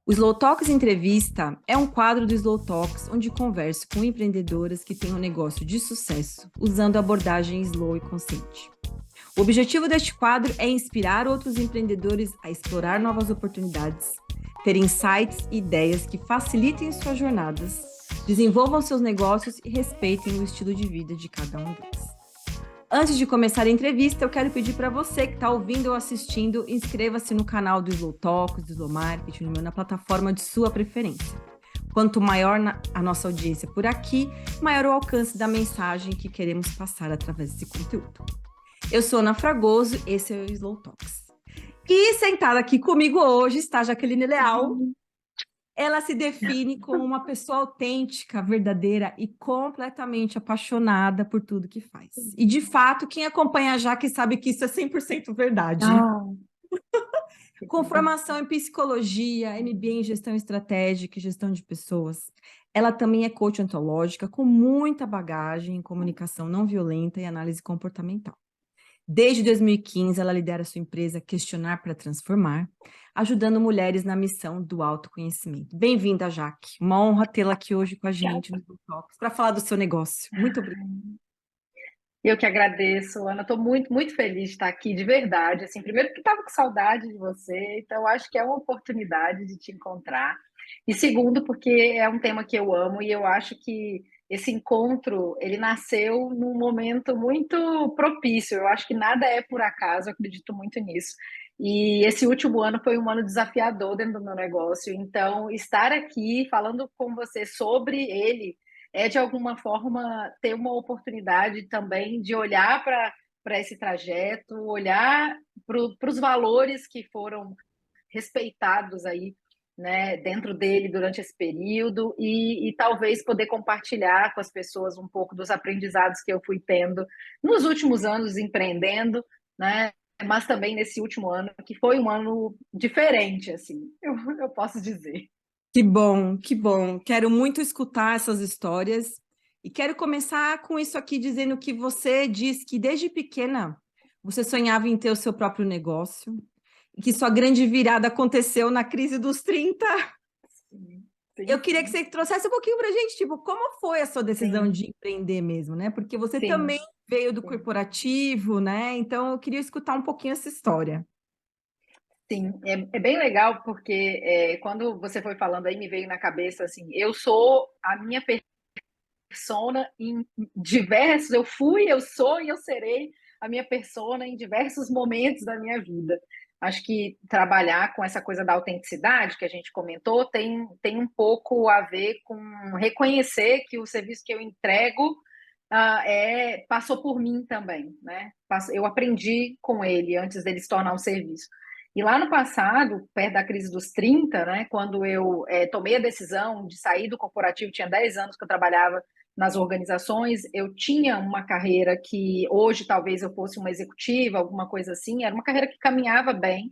O Slow Talks Entrevista é um quadro do Slow Talks onde converso com empreendedoras que têm um negócio de sucesso usando a abordagem slow e consciente. O objetivo deste quadro é inspirar outros empreendedores a explorar novas oportunidades, ter insights e ideias que facilitem suas jornadas, desenvolvam seus negócios e respeitem o estilo de vida de cada um deles. Antes de começar a entrevista, eu quero pedir para você que está ouvindo ou assistindo, inscreva-se no canal do Slow Talks, do Slow Marketing, na plataforma de sua preferência. Quanto maior a nossa audiência por aqui, maior o alcance da mensagem que queremos passar através desse conteúdo. Eu sou Ana Fragoso, esse é o Slow Talks. E sentada aqui comigo hoje está Jaqueline Leal. Ela se define como uma pessoa autêntica, verdadeira e completamente apaixonada por tudo que faz. E, de fato, quem acompanha a Jaque sabe que isso é 100% verdade. Com formação em psicologia, MBA em gestão estratégica e gestão de pessoas, ela também é coach ontológica com muita bagagem em comunicação não violenta e análise comportamental. Desde 2015, ela lidera sua empresa Questionar para Transformar, ajudando mulheres na missão do autoconhecimento. Bem-vinda, Jaque. Uma honra tê-la aqui hoje com a gente no Talks para falar do seu negócio. Muito obrigada. Eu que agradeço, Ana. Estou muito, muito feliz de estar aqui, de verdade. Assim, primeiro porque estava com saudade de você, então acho que é uma oportunidade de te encontrar. E segundo, porque é um tema que eu amo e eu acho que esse encontro ele nasceu num momento muito propício. Eu acho que nada é por acaso, eu acredito muito nisso. E esse último ano foi um ano desafiador dentro do meu negócio. Então, estar aqui falando com você sobre ele é de alguma forma ter uma oportunidade também de olhar para esse trajeto, olhar para os valores que foram respeitados aí, né, dentro dele durante esse período e talvez poder compartilhar com as pessoas um pouco dos aprendizados que eu fui tendo nos últimos anos empreendendo, né, mas também nesse último ano, que foi um ano diferente, assim, eu posso dizer. Que bom, que bom. Quero muito escutar essas histórias e quero começar com isso aqui dizendo que você diz que desde pequena você sonhava em ter o seu próprio negócio e que sua grande virada aconteceu na crise dos 30. Sim, sim, Eu queria que você trouxesse um pouquinho para a gente, tipo, como foi a sua decisão sim, de empreender mesmo, né? Porque você também sim. veio do Sim. corporativo, né? Então eu queria escutar um pouquinho essa história. Sim, é bem legal porque quando você foi falando aí me veio na cabeça assim, eu sou a minha persona em diversos, eu fui, eu sou e eu serei a minha persona em diversos momentos da minha vida. Acho que trabalhar com essa coisa da autenticidade que a gente comentou tem um pouco a ver com reconhecer que o serviço que eu entrego passou por mim também, né? Eu aprendi com ele antes dele se tornar um serviço. E lá no passado, perto da crise dos 30, né, quando eu tomei a decisão de sair do corporativo, tinha 10 anos que eu trabalhava nas organizações, eu tinha uma carreira que hoje talvez eu fosse uma executiva, alguma coisa assim, era uma carreira que caminhava bem,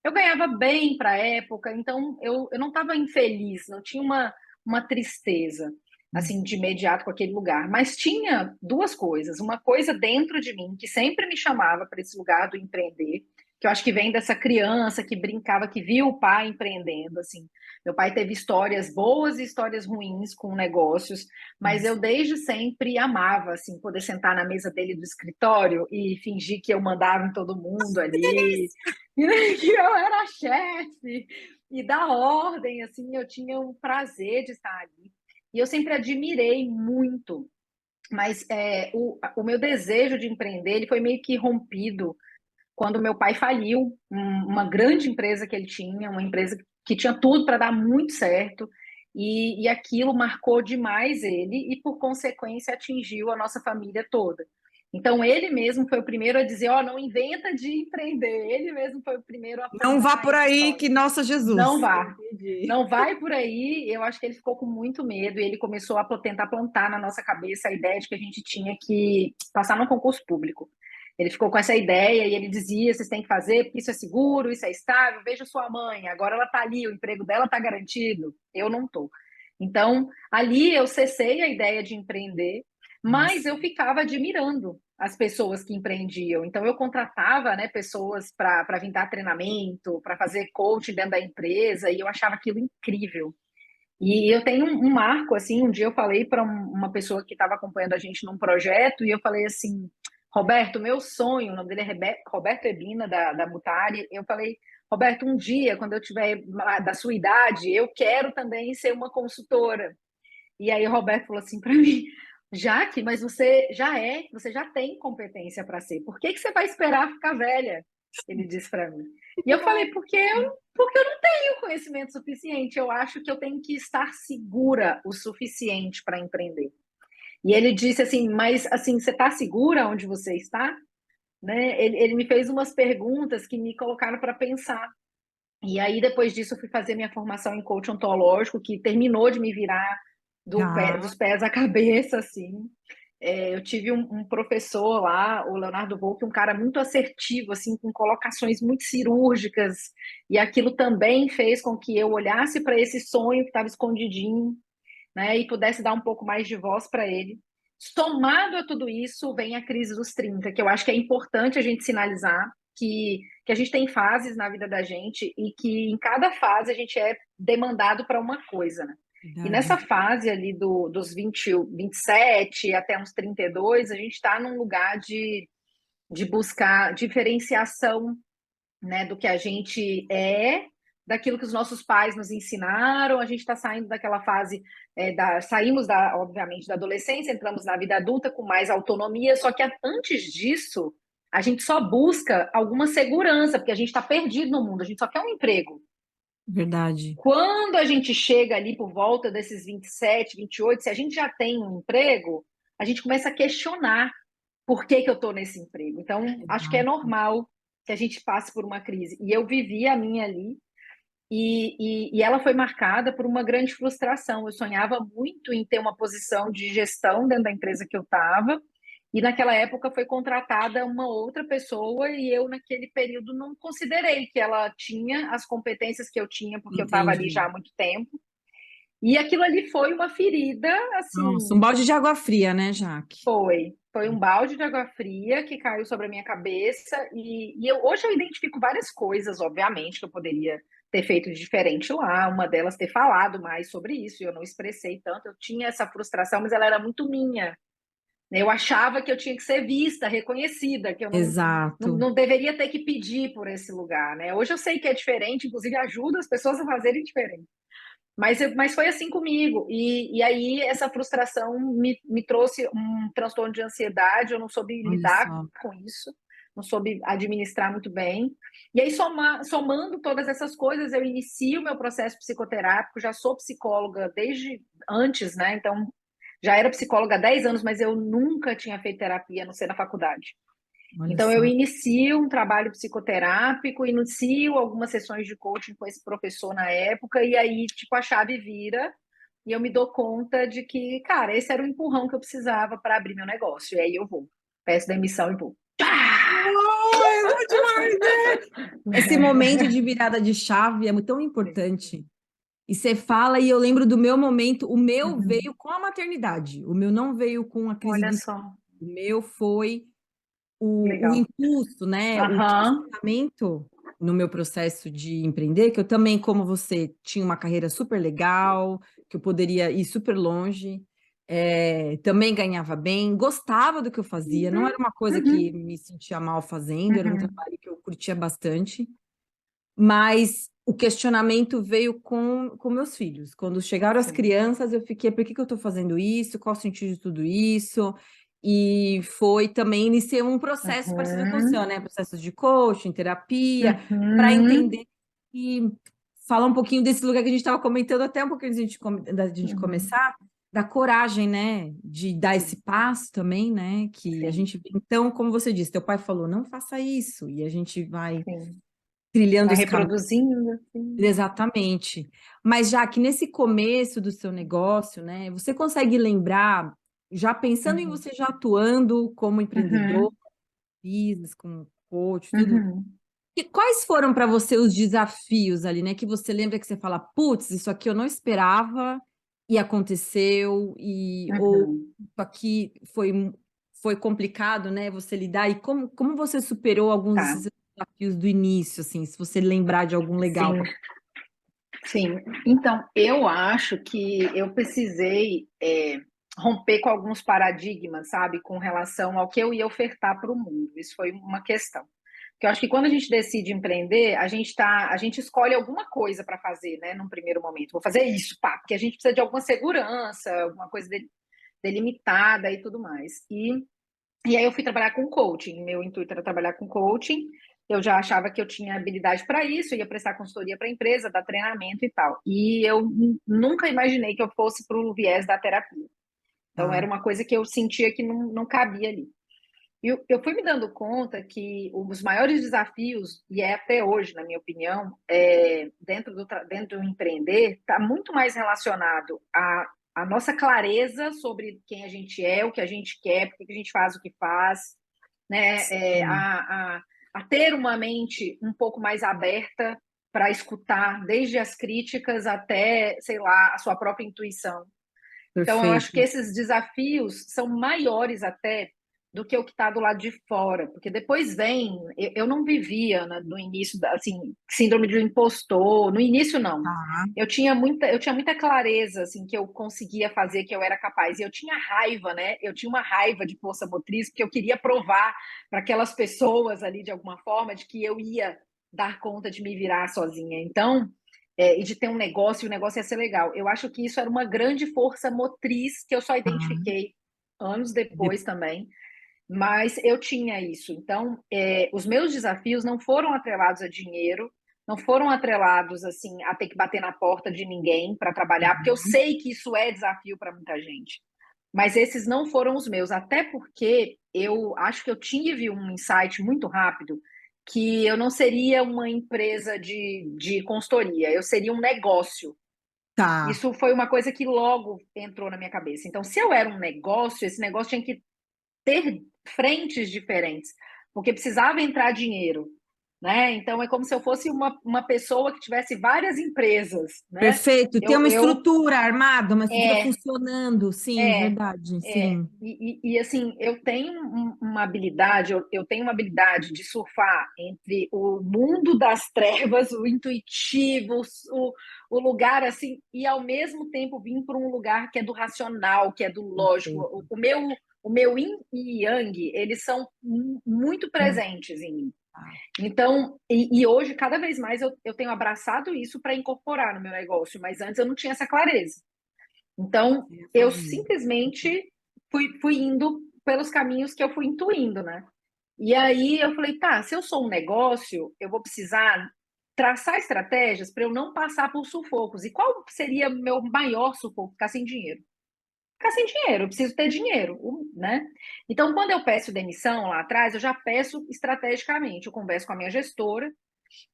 eu ganhava bem para a época, então eu não estava infeliz, não tinha uma tristeza assim de imediato com aquele lugar, mas tinha duas coisas, uma coisa dentro de mim que sempre me chamava para esse lugar do empreender, que eu acho que vem dessa criança que brincava, que viu o pai empreendendo, assim. Meu pai teve histórias boas e histórias ruins com negócios, mas eu desde sempre amava, assim, poder sentar na mesa dele do escritório e fingir que eu mandava em todo mundo ali, que eu era a chefe e dar ordem, assim, eu tinha um prazer de estar ali. E eu sempre admirei muito, mas o meu desejo de empreender ele foi meio que rompido quando meu pai faliu uma grande empresa que ele tinha, uma empresa que tinha tudo para dar muito certo, e aquilo marcou demais ele e, por consequência, atingiu a nossa família toda. Então, ele mesmo foi o primeiro a dizer: Ó, não inventa de empreender. Ele mesmo foi o primeiro a Não vá contar por essa aí história. que, nossa Não Jesus. vá. Entendi. Não vai por aí. Eu acho que ele ficou com muito medo e ele começou a tentar plantar na nossa cabeça a ideia de que a gente tinha que passar no concurso público. Ele ficou com essa ideia e ele dizia: vocês têm que fazer, porque isso é seguro, isso é estável. Veja sua mãe, agora ela está ali, o emprego dela está garantido. Eu não estou. Então, ali eu cessei a ideia de empreender, mas Nossa. eu ficava admirando as pessoas que empreendiam. Então, eu contratava, né, pessoas para vir dar treinamento, para fazer coaching dentro da empresa, e eu achava aquilo incrível. E eu tenho um marco, assim, um dia eu falei para uma pessoa que estava acompanhando a gente num projeto, e eu falei assim, Roberto, meu sonho, o nome dele é Roberto Ebina, da Mutari, eu falei, Roberto, um dia, quando eu tiver da sua idade, eu quero também ser uma consultora. E aí o Roberto falou assim para mim, Jaque, mas você já tem competência para ser. Por que que você vai esperar ficar velha? Ele disse para mim. E eu falei, porque eu não tenho conhecimento suficiente. Eu acho que eu tenho que estar segura o suficiente para empreender. E ele disse assim, mas assim, você está segura onde você está? Né? Ele me fez umas perguntas que me colocaram para pensar. E aí, depois disso, eu fui fazer minha formação em coach ontológico, que terminou de me virar Tá. dos pés à cabeça, assim. Eu tive um professor lá, o Leonardo Volk, um cara muito assertivo, assim, com colocações muito cirúrgicas, e aquilo também fez com que eu olhasse para esse sonho que estava escondidinho, né, e pudesse dar um pouco mais de voz para ele. Somado a tudo isso, vem a crise dos 30, que eu acho que é importante a gente sinalizar que a gente tem fases na vida da gente e que em cada fase a gente é demandado para uma coisa, né? E nessa Verdade. fase ali dos 20, 27 até uns 32, a gente está num lugar de buscar diferenciação, né, do que a gente é, daquilo que os nossos pais nos ensinaram. A gente está saindo daquela fase, saímos, obviamente, da adolescência, entramos na vida adulta com mais autonomia, só que antes disso, a gente só busca alguma segurança, porque a gente está perdido no mundo, a gente só quer um emprego. Verdade. Quando a gente chega ali por volta desses 27, 28, se a gente já tem um emprego, a gente começa a questionar por que que eu estou nesse emprego. Então, acho que é Exato. normal que a gente passe por uma crise. E eu vivi a minha ali, e ela foi marcada por uma grande frustração. Eu sonhava muito em ter uma posição de gestão dentro da empresa que eu estava, e naquela época foi contratada uma outra pessoa, e eu, naquele período, não considerei que ela tinha as competências que eu tinha, porque eu estava ali Entendi. já há muito tempo. E aquilo ali foi uma ferida, Nossa, um assim, balde de água fria, né, Jaque? foi um balde de água fria que caiu sobre a minha cabeça hoje eu identifico várias coisas, obviamente, que eu poderia ter feito de diferente lá, uma delas ter falado mais sobre isso, e eu não expressei tanto, eu tinha essa frustração, mas ela era muito minha. Eu achava que eu tinha que ser vista, reconhecida, que eu Exato. não deveria ter que pedir por esse lugar, né? Hoje eu sei que é diferente, inclusive ajuda as pessoas a fazerem diferente. Mas foi assim comigo. E aí essa frustração me trouxe um transtorno de ansiedade, eu não soube Olha lidar só. com isso, não soube administrar muito bem. E aí, somando todas essas coisas, eu inicio o meu processo psicoterápico, já sou psicóloga desde antes, né? Então, já era psicóloga há 10 anos, mas eu nunca tinha feito terapia, a não ser na faculdade. Olha Então, eu só. inicio um trabalho psicoterápico, inicio algumas sessões de coaching com esse professor na época, e aí, tipo, a chave vira e eu me dou conta de que, cara, esse era o empurrão que eu precisava para abrir meu negócio. E aí eu vou, peço demissão e vou. Ai, é bom demais, né? Esse momento de virada de chave é tão importante. E você fala, e eu lembro do meu momento, o meu Uhum. veio com a maternidade, o meu não veio com a crise Olha do só, espírito, o meu foi o legal. impulso, né? O Aham, questionamento no meu processo de empreender, que eu também, como você, tinha uma carreira super legal, que eu poderia ir super longe, também ganhava bem, gostava do que eu fazia, não era uma coisa que uhum, me sentia mal fazendo, era um uhum, trabalho que eu curtia bastante, mas o questionamento veio com meus filhos. Quando chegaram as sim. crianças, eu fiquei, por que que eu estou fazendo isso? Qual o sentido de tudo isso? E foi também, iniciei um processo parecido com o seu, Uhum, né? Processo de coaching, terapia, para uhum, entender e falar um pouquinho desse lugar que a gente estava comentando até um pouquinho antes da gente uhum, começar, da coragem, né? De dar esse sim, passo também, né? Que a sim, gente, então, como você disse, teu pai falou, não faça isso, e a gente vai sim. trilhando Vai os caminhos. reproduzindo, assim. Exatamente. Mas já que nesse começo do seu negócio, né, você consegue lembrar, já pensando em Uhum, você já atuando como empreendedor, uhum, business, como coach, tudo, uhum, e quais foram para você os desafios ali, né, que você lembra que você fala, putz, isso aqui eu não esperava e aconteceu, ou uhum. isso aqui foi complicado, né, você lidar, e como você superou alguns Tá, desses desafios do início, assim, se você lembrar de algum legal. sim, sim. Então, eu acho que eu precisei romper com alguns paradigmas, sabe, com relação ao que eu ia ofertar para o mundo. Isso foi uma questão. Porque eu acho que quando a gente decide empreender, a gente escolhe alguma coisa para fazer, né, num primeiro momento. Vou fazer isso, pá, porque a gente precisa de alguma segurança, alguma coisa delimitada e tudo mais. E aí eu fui trabalhar com coaching. Meu intuito era trabalhar com coaching. Eu já achava que eu tinha habilidade para isso, ia prestar consultoria para a empresa, dar treinamento e tal. E eu nunca imaginei que eu fosse para o viés da terapia. Então era Tá, uma coisa que eu sentia que não cabia ali. E eu fui me dando conta que os maiores desafios, e é até hoje, na minha opinião, dentro do empreender, está muito mais relacionado à nossa clareza sobre quem a gente é, o que a gente quer, por que a gente faz o que faz, né? sim, A ter uma mente um pouco mais aberta para escutar desde as críticas até, sei lá, a sua própria intuição. Então, eu acho que perfeito. esses desafios são maiores até do que o que está do lado de fora, porque depois vem. Eu não vivia no início, assim, síndrome de impostor, no início não. Tá, Eu tinha muita clareza, assim, que eu conseguia fazer, que eu era capaz. E eu tinha raiva, né? Eu tinha uma raiva de força motriz, porque eu queria provar para aquelas pessoas ali, de alguma forma, de que eu ia dar conta de me virar sozinha. Então, e de ter um negócio, e o negócio ia ser legal. Eu acho que isso era uma grande força motriz que eu só tá. identifiquei anos De- depois também, mas eu tinha isso. Então, os meus desafios não foram atrelados a dinheiro, não foram atrelados assim a ter que bater na porta de ninguém para trabalhar, porque eu sei que isso é desafio para muita gente. Mas esses não foram os meus, até porque eu acho que eu tive um insight muito rápido que eu não seria uma empresa de consultoria, eu seria um negócio. Tá, Isso foi uma coisa que logo entrou na minha cabeça. Então, se eu era um negócio, esse negócio tinha que ter frentes diferentes, porque precisava entrar dinheiro, né? Então, é como se eu fosse uma pessoa que tivesse várias empresas, né? perfeito. Tem Eu, uma eu estrutura armada, uma estrutura é, funcionando, sim, É, verdade, sim. assim, eu tenho uma habilidade, eu tenho uma habilidade de surfar entre o mundo das trevas, o intuitivo, o lugar assim, e ao mesmo tempo vir para um lugar que é do racional, que é do lógico. Perfeito. O meu yin e yang, eles são muito Hum, presentes em mim. tá. Então, e hoje, cada vez mais, eu tenho abraçado isso para incorporar no meu negócio, mas antes eu não tinha essa clareza. Então, Você ia eu sozinho. simplesmente fui indo pelos caminhos que eu fui intuindo, né? E aí eu falei, tá, se eu sou um negócio, eu vou precisar traçar estratégias para eu não passar por sufocos. E qual seria o meu maior sufoco? Ficar sem dinheiro. Ficar sem dinheiro, eu preciso ter dinheiro, né? Então, quando eu peço demissão lá atrás, eu já peço estrategicamente. Eu converso com a minha gestora,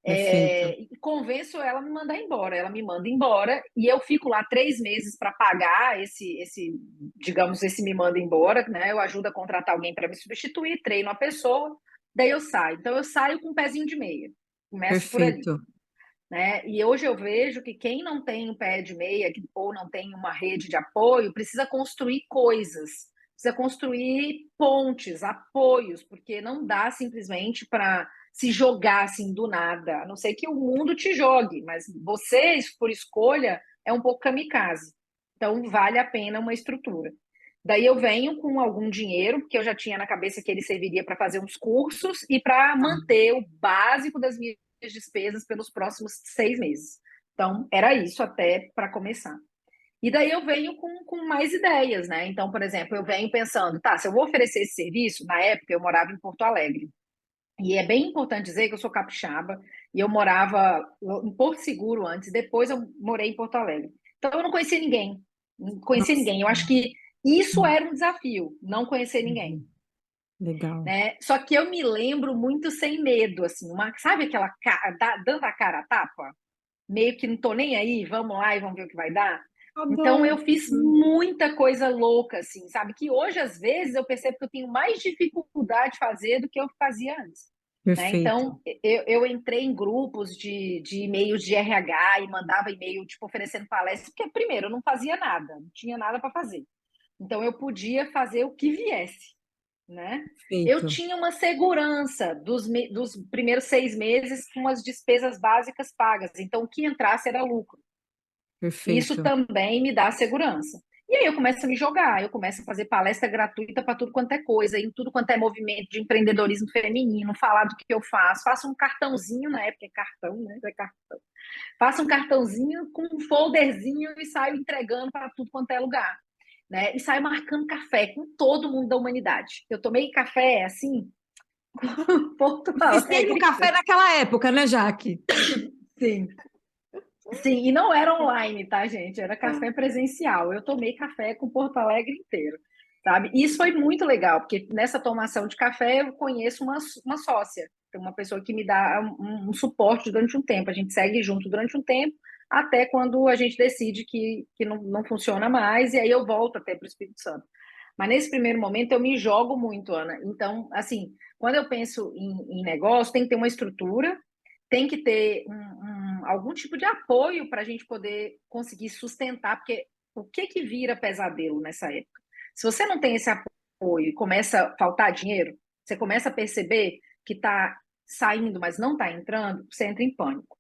Perfeito. e convenço ela a me mandar embora. Ela me manda embora e eu fico lá 3 meses para pagar digamos, esse me manda embora, né? Eu ajudo a contratar alguém para me substituir, treino a pessoa, daí eu saio. Então eu saio com um pezinho de meia. Começo por ali, Perfeito. né? E hoje eu vejo que quem não tem um pé de meia ou não tem uma rede de apoio precisa construir coisas, precisa construir pontes, apoios, porque não dá simplesmente para se jogar assim do nada, a não ser que o mundo te jogue, mas você, por escolha, é um pouco kamikaze. Então vale a pena uma estrutura. Daí eu venho com algum dinheiro, porque eu já tinha na cabeça que ele serviria para fazer uns cursos e para Tá. manter o básico das minhas despesas pelos próximos 6 meses. Então, era isso até para começar. E daí eu venho com mais ideias, né? Então, por exemplo, eu venho pensando, tá, se eu vou oferecer esse serviço, na época eu morava em Porto Alegre. E é bem importante dizer que eu sou capixaba e eu morava em Porto Seguro antes, depois eu morei em Porto Alegre. Então eu não conhecia ninguém, não conhecia Nossa, ninguém. Eu acho que isso era um desafio, não conhecer ninguém, legal. né? Só que eu me lembro muito sem medo, assim, sabe aquela dando a cara a tapa? Meio que não tô nem aí, vamos lá e vamos ver o que vai dar. Tá Então bom. eu fiz muita coisa louca, assim, sabe? Que hoje, às vezes, eu percebo que eu tenho mais dificuldade de fazer do que eu fazia antes. Né? Perfeito. Então, eu entrei em grupos de e-mails de RH e mandava e-mail, tipo, oferecendo palestras, porque, primeiro, eu não fazia nada, não tinha nada para fazer. Então, eu podia fazer o que viesse, né? Eu Perfeito, tinha uma segurança dos primeiros 6 meses com as despesas básicas pagas. Então, o que entrasse era lucro. Isso perfeito. também me dá segurança. E aí eu começo a me jogar, eu começo a fazer palestra gratuita para tudo quanto é coisa, em tudo quanto é movimento de empreendedorismo feminino, falar do que eu faço um cartãozinho, na época é cartão, né? É cartão. Faço um cartãozinho com um folderzinho e saio entregando para tudo quanto é lugar. Né? E saio marcando café com todo mundo da humanidade. Eu tomei café assim, Porto Existia o Alegre. café naquela época, né, Jaque? Sim. Sim, e não era online, tá, gente? Era café presencial. Eu tomei café com Porto Alegre inteiro, sabe? E isso foi muito legal, porque nessa tomação de café eu conheço uma sócia, tem uma pessoa que me dá um suporte durante um tempo. A gente segue junto durante um tempo, até quando a gente decide que não funciona mais, e aí eu volto até para o Espírito Santo. Mas nesse primeiro momento eu me jogo muito, Ana. Então, assim, quando eu penso em negócio, tem que ter uma estrutura, tem que ter algum tipo de apoio para a gente poder conseguir sustentar, porque o que vira pesadelo nessa época? Se você não tem esse apoio e começa a faltar dinheiro, você começa a perceber que está saindo, mas não está entrando, você entra em pânico.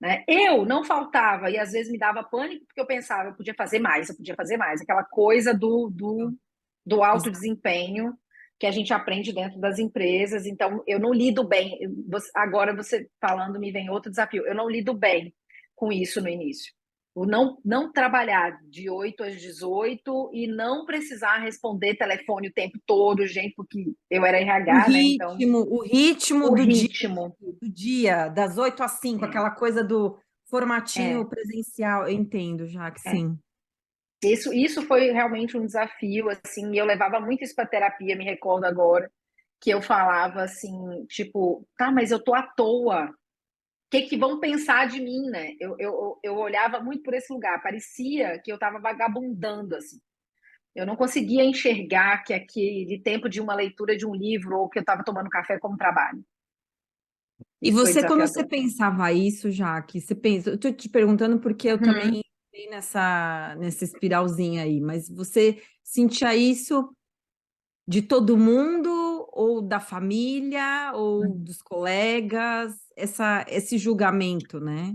Né? Eu não faltava, e às vezes me dava pânico, porque eu pensava, eu podia fazer mais, aquela coisa do alto Exato. desempenho que a gente aprende dentro das empresas. Então, eu não lido bem. Agora, você falando, me vem outro desafio. Eu não lido bem com isso no início. O não trabalhar de 8 às 18 e não precisar responder telefone o tempo todo, gente, porque eu era RH, né? Então, O ritmo o ritmo. do dia, das 8 às 5, É, aquela coisa do formatinho é, presencial, eu entendo, já que é. sim. Isso foi realmente um desafio, assim, e eu levava muito isso para terapia, me recordo agora, que eu falava assim, tipo, tá, mas eu tô à toa. O que vão pensar de mim, né? Eu olhava muito por esse lugar, parecia que eu estava vagabundando, assim. Eu não conseguia enxergar que aquele tempo de uma leitura de um livro ou que eu estava tomando café como trabalho. E Isso foi você, quando você desafiador. pensava isso, Jaque, você pensa, eu tô te perguntando porque eu também Uhum. entrei nessa espiralzinha aí, mas você sentia isso de todo mundo, ou da família, ou dos colegas, esse julgamento, né?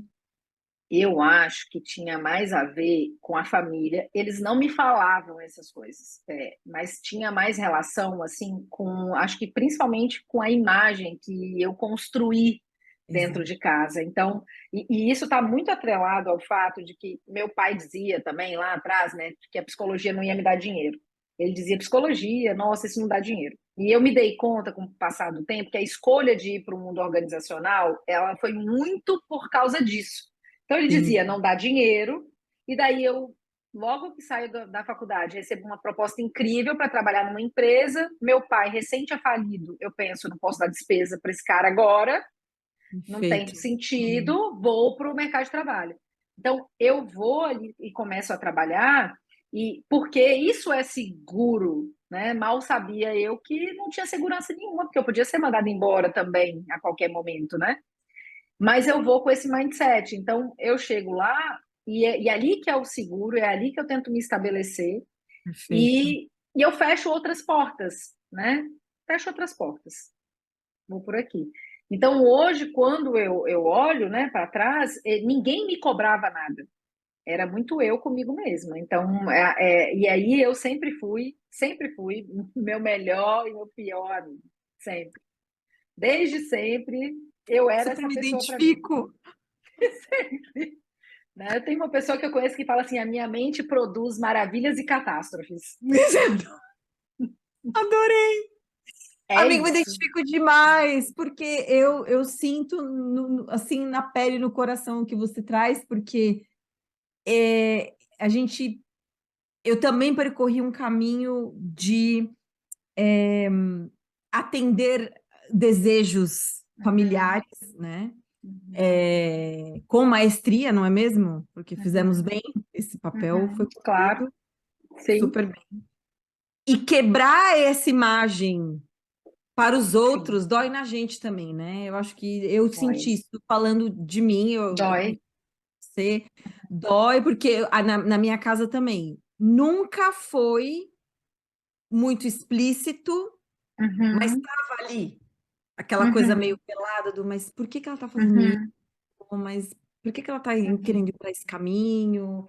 Eu acho que tinha mais a ver com a família. Eles não me falavam essas coisas, mas tinha mais relação, assim, com, acho que principalmente com a imagem que eu construí dentro Exato. de casa. Então, e isso está muito atrelado ao fato de que meu pai dizia também lá atrás, né, que a psicologia não ia me dar dinheiro. Ele dizia psicologia, nossa, isso não dá dinheiro. E eu me dei conta, com o passar do tempo, que a escolha de ir para o mundo organizacional, ela foi muito por causa disso. Então ele Sim. dizia, não dá dinheiro, e daí eu, logo que saio da faculdade, recebo uma proposta incrível para trabalhar numa empresa. Meu pai, recente é falido, eu penso, não posso dar despesa para esse cara agora, não tem Perfeito. Sim. sentido, vou para o mercado de trabalho. Então eu vou ali e começo a trabalhar, e porque isso é seguro, né? Mal sabia eu que não tinha segurança nenhuma, porque eu podia ser mandada embora também a qualquer momento, né? Mas eu vou com esse mindset. Então, eu chego lá e é ali que é o seguro, é ali que eu tento me estabelecer Perfeito. e eu fecho outras portas, né? Fecho outras portas. Vou por aqui. Então, hoje, quando eu olho, né, para trás, ninguém me cobrava nada. Era muito eu comigo mesma. Então, e aí eu sempre fui meu melhor e meu pior amigo. Sempre. Desde sempre, eu era Super essa me pessoa para mim. identifico. Né? Tem uma pessoa que eu conheço que fala assim: a minha mente produz maravilhas e catástrofes. Adorei. É Amigo, me isso. identifico demais, porque eu sinto assim na pele, no coração o que você traz, porque a gente, eu também percorri um caminho de atender desejos Uhum, familiares, né? uhum, Com maestria, não é mesmo? Porque fizemos uhum, bem, esse papel foi uhum. Claro, cumprido sim, super bem. E quebrar essa imagem para os sim. outros dói na gente também, né? Eu acho que eu Dói. senti isso falando de mim, Dói. você dói, porque na minha casa também nunca foi muito explícito mas Uhum, estava ali, aquela coisa meio uhum, pelada do, mas por que que ela está fazendo isso? uhum, Mas por que que ela está querendo uhum, ir para esse caminho?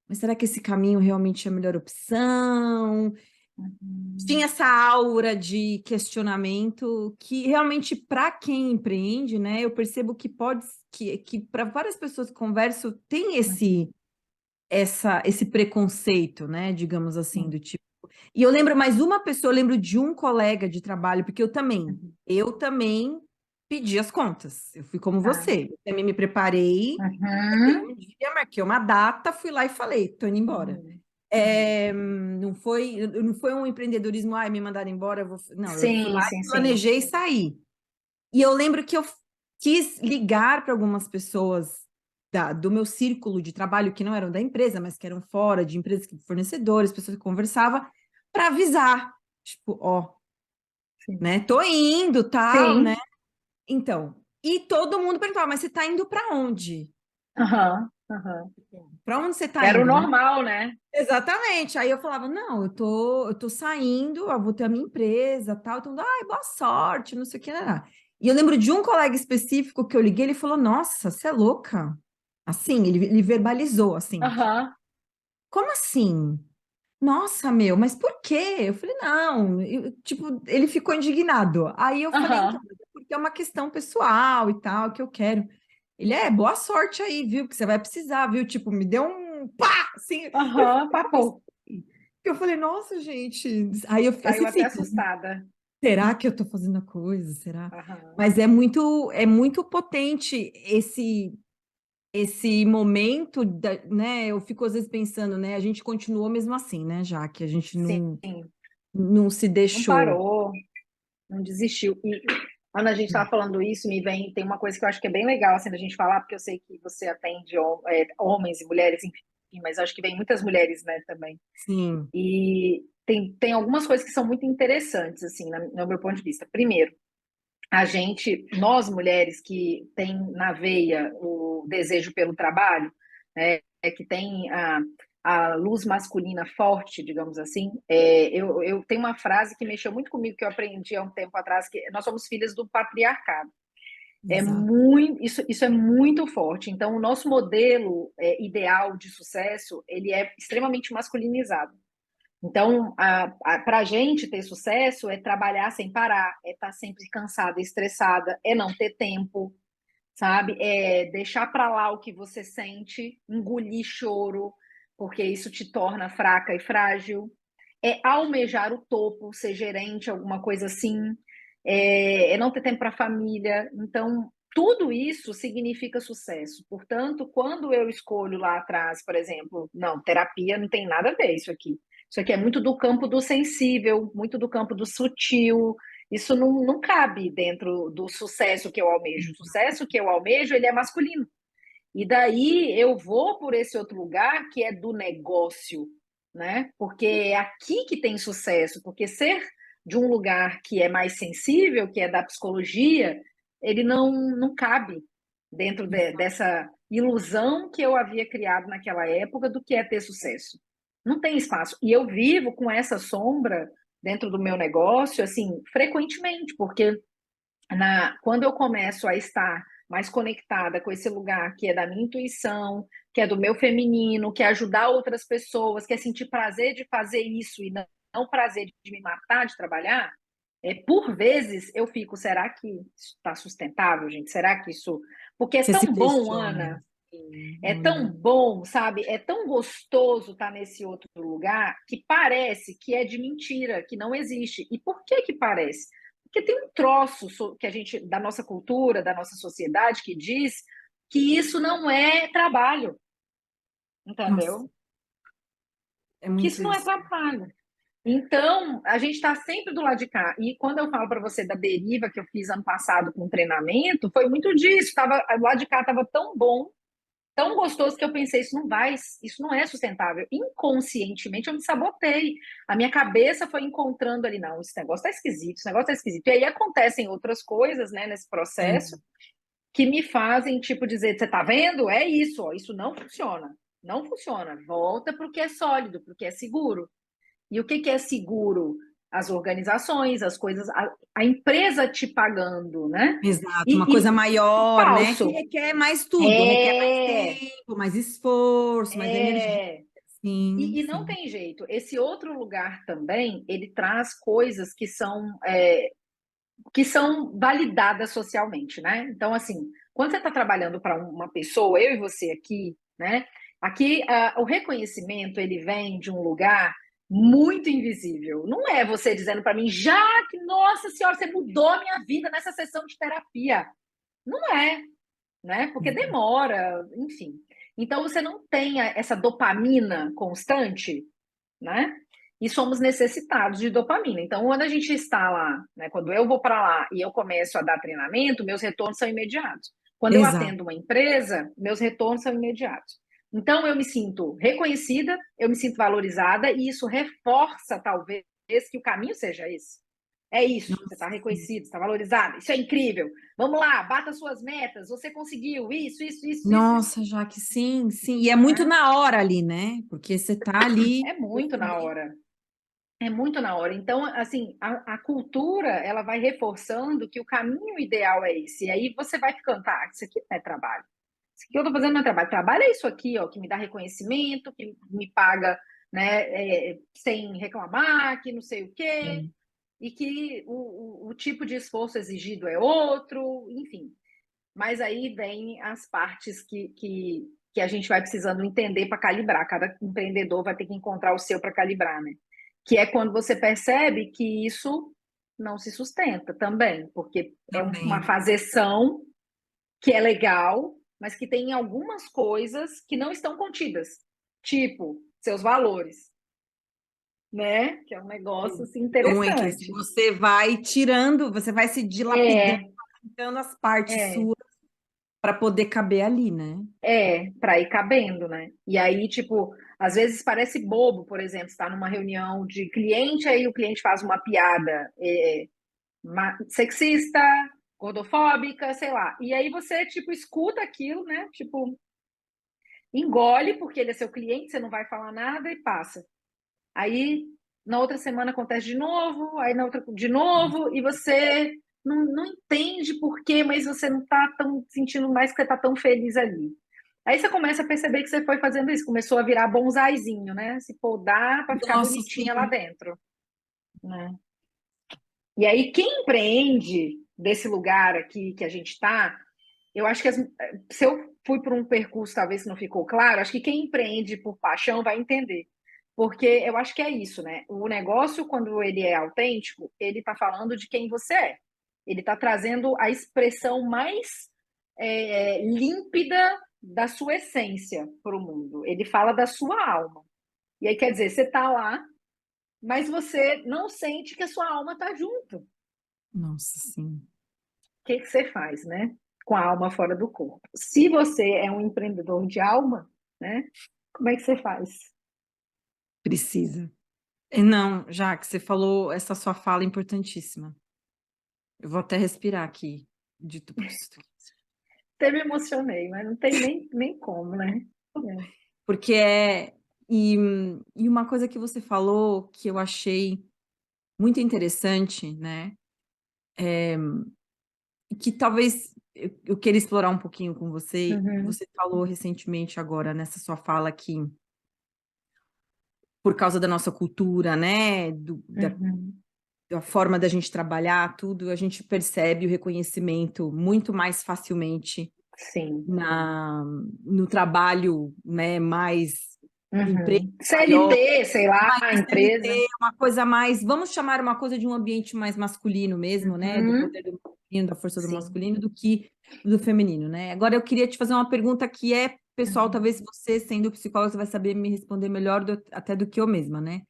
Mas será que esse caminho realmente é a melhor opção? Tinha uhum, essa aura de questionamento que realmente, para quem empreende, né, eu percebo que pode, que para várias pessoas que converso, tem uhum, esse preconceito, né, digamos assim, uhum, do tipo. E eu lembro mais uma pessoa, eu lembro de um colega de trabalho, porque eu também pedi as contas. Eu fui como tá. você. Eu também me preparei, marquei Uhum, um dia, marquei uma data, fui lá e falei, tô indo embora. uhum, uhum. Não foi um empreendedorismo, ai, me mandaram embora, não, eu fui lá Sim, e sim, sim. planejei sair. E eu lembro que eu quis ligar para algumas pessoas do meu círculo de trabalho que não eram da empresa, mas que eram fora de empresas, fornecedores, pessoas que conversava, para avisar, tipo, ó, Sim. né, tô indo, tal, né? Sim. Então, e todo mundo perguntava, mas você tá indo para onde? Aham, aham. Para onde você tá Era o indo, né? normal, né? Exatamente. Aí eu falava, não, eu tô saindo, eu vou ter a minha empresa, tal. Então, ai, boa sorte, não sei o que, lá. E eu lembro de um colega específico que eu liguei, ele falou, nossa, você é louca? Assim, ele verbalizou, assim, Aham, como assim? Nossa, meu, mas por quê? Eu falei, não, tipo, ele ficou indignado. Aí eu falei, então, aham, mas é porque é uma questão pessoal e tal, que eu quero. Ele, boa sorte aí, viu, que você vai precisar, viu? Tipo, me deu um pá, assim, eu aham, papo. eu falei, nossa, gente. Aí Saiu você até fica, assustada. será que eu tô fazendo a coisa? Será? Aham. Mas é muito potente esse momento, né? Eu fico às vezes pensando, né? A gente continuou mesmo assim, né? Já que a gente Sim, não se não deixou. parou, não desistiu. E quando a gente estava falando isso, tem uma coisa que eu acho que é bem legal assim, da gente falar, porque eu sei que você atende homens e mulheres, enfim, mas acho que vem muitas mulheres, né, também. Sim, E tem algumas coisas que são muito interessantes, assim, no meu ponto de vista. Primeiro, nós mulheres que tem na veia o desejo pelo trabalho, né, que tem a luz masculina forte, digamos assim, eu tenho uma frase que mexeu muito comigo, que eu aprendi há um tempo atrás, que nós somos filhas do patriarcado. exato. Isso é muito forte. Então, o nosso modelo ideal de sucesso, ele é extremamente masculinizado. Então, para a gente ter sucesso é trabalhar sem parar, é estar sempre cansada, estressada, é não ter tempo, sabe? É deixar para lá o que você sente, engolir choro, porque isso te torna fraca e frágil. É almejar o topo, ser gerente, alguma coisa assim. É não ter tempo para a família. Então, tudo isso significa sucesso. Portanto, quando eu escolho lá atrás, por exemplo, não, terapia não tem nada a ver isso aqui. Isso aqui é muito do campo do sensível, muito do campo do sutil. Isso não cabe dentro do sucesso que eu almejo. O sucesso que eu almejo, ele é masculino. E daí eu vou por esse outro lugar que é do negócio, né? Porque é aqui que tem sucesso, porque ser de um lugar que é mais sensível, que é da psicologia, ele não cabe dentro dessa ilusão que eu havia criado naquela época do que é ter sucesso. Não tem espaço. E eu vivo com essa sombra dentro do meu negócio, assim, frequentemente, porque quando eu começo a estar mais conectada com esse lugar que é da minha intuição, que é do meu feminino, que é ajudar outras pessoas, que é sentir prazer de fazer isso e não prazer de me matar de trabalhar, por vezes eu fico, será que isso está sustentável, gente? Será que isso. Porque é Você se tão bom, questiona. Ana, Sim, é tão olha. bom, sabe? É tão gostoso estar nesse outro lugar que parece que é de mentira, que não existe. E por que que parece? Porque tem um troço que a gente, da nossa cultura, da nossa sociedade, que diz que isso não é trabalho, Nossa, entendeu? é Que muito isso não é isso. trabalho. Então, a gente está sempre do lado de cá. E quando eu falo para você da deriva que eu fiz ano passado com treinamento, foi muito disso. O lado de cá estava tão bom, tão gostoso que eu pensei, isso não é sustentável. Inconscientemente eu me sabotei. A minha cabeça foi encontrando ali, não, esse negócio tá esquisito, esse negócio tá esquisito. E aí acontecem outras coisas, né, nesse processo, Sim. que me fazem, tipo, dizer, você tá vendo? É isso, ó, isso não funciona. Não funciona. Volta para o que é sólido, para o que é seguro. E o que é seguro? as organizações, as coisas, a empresa te pagando, né? Exato, uma E coisa maior, né? Que falso. requer mais tudo, requer mais É, tempo, mais esforço, mais energia. é. Sim, E não sim. tem jeito. Esse outro lugar também, ele traz coisas que são validadas socialmente, né? Então, assim, quando você está trabalhando para uma pessoa, eu e você aqui, né? Aqui, o reconhecimento, ele vem de um lugar muito invisível. Não é você dizendo para mim, Jaque, nossa senhora, você mudou a minha vida nessa sessão de terapia. Não é, né? Porque demora, enfim. Então, você não tem essa dopamina constante, né? E somos necessitados de dopamina. Então, quando a gente está lá, né, quando eu vou para lá e eu começo a dar treinamento, meus retornos são imediatos. Quando eu Exato. atendo uma empresa, meus retornos são imediatos. Então, eu me sinto reconhecida, eu me sinto valorizada, e isso reforça, talvez, que o caminho seja esse. É isso, você está Nossa, sim. reconhecido, está valorizada, isso é incrível. Vamos lá, bata suas metas, você conseguiu isso. Nossa, Jaque, sim, sim. E é muito Né? na hora ali, né? Porque você tá ali É muito na percebendo. hora. É muito na hora. Então, assim, a cultura, ela vai reforçando que o caminho ideal é esse. E aí você vai ficando, tá, isso aqui não é trabalho. Isso aqui eu tô fazendo não é trabalho. Trabalho é isso aqui, ó, que me dá reconhecimento, que me paga, né, sem reclamar, que não sei o quê, e que o tipo de esforço exigido é outro, enfim. Mas aí vem as partes que a gente vai precisando entender para calibrar. Cada empreendedor vai ter que encontrar o seu para calibrar, né? Que é quando você percebe que isso não se sustenta também, porque é uma Também. fazeção que é legal, mas que tem algumas coisas que não estão contidas, tipo seus valores, né? Que é um negócio assim, Então, é que interessante. você vai tirando, você vai se dilapidando, É, tirando as partes é. suas para poder caber ali, né? Para ir cabendo, né? E aí, tipo, às vezes parece bobo, por exemplo, está numa reunião de cliente, aí o cliente faz uma piada sexista, gordofóbica, sei lá. E aí você, tipo, escuta aquilo, né? Tipo, engole, porque ele é seu cliente, você não vai falar nada e passa. Aí, na outra semana acontece de novo, aí na outra de novo, e você não entende por quê, mas você não está tão sentindo mais que você está tão feliz ali. Aí você começa a perceber que você foi fazendo isso, começou a virar bonsaizinho, né? Se podar para ficar Nossa, sim. bonitinha lá dentro, né? E aí, quem empreende desse lugar aqui que a gente está, eu acho que se eu fui por um percurso, talvez que não ficou claro, acho que quem empreende por paixão vai entender. Porque eu acho que é isso, né? O negócio, quando ele é autêntico, ele está falando de quem você é. Ele está trazendo a expressão mais límpida da sua essência para o mundo. Ele fala da sua alma. E aí, quer dizer, você está lá, mas você não sente que a sua alma está junto. O Nossa, sim. que você faz, né? Com a alma fora do corpo. Se você é um empreendedor de alma, né? Como é que você faz? Precisa. Não, já que você falou, essa sua fala é importantíssima. Eu vou até respirar aqui, dito por isso. Até me emocionei, mas não tem nem como, né? Porque é. E uma coisa que você falou que eu achei muito interessante, né? E que talvez eu queira explorar um pouquinho com você. Uhum, Você falou recentemente agora nessa sua fala que por causa da nossa cultura, né? uhum. Da forma da gente trabalhar, tudo, a gente percebe o reconhecimento muito mais facilmente Sim. no trabalho, né, mais empresa Uhum. maior, CLT, sei lá, mais empresa. CLT, uma coisa mais, vamos chamar uma coisa de um ambiente mais masculino mesmo, né, do Uhum. poder do masculino, da força do Sim. masculino, do que do feminino, né? Agora eu queria te fazer uma pergunta que é pessoal, Uhum. talvez você, sendo psicóloga, você vai saber me responder melhor até do que eu mesma, né?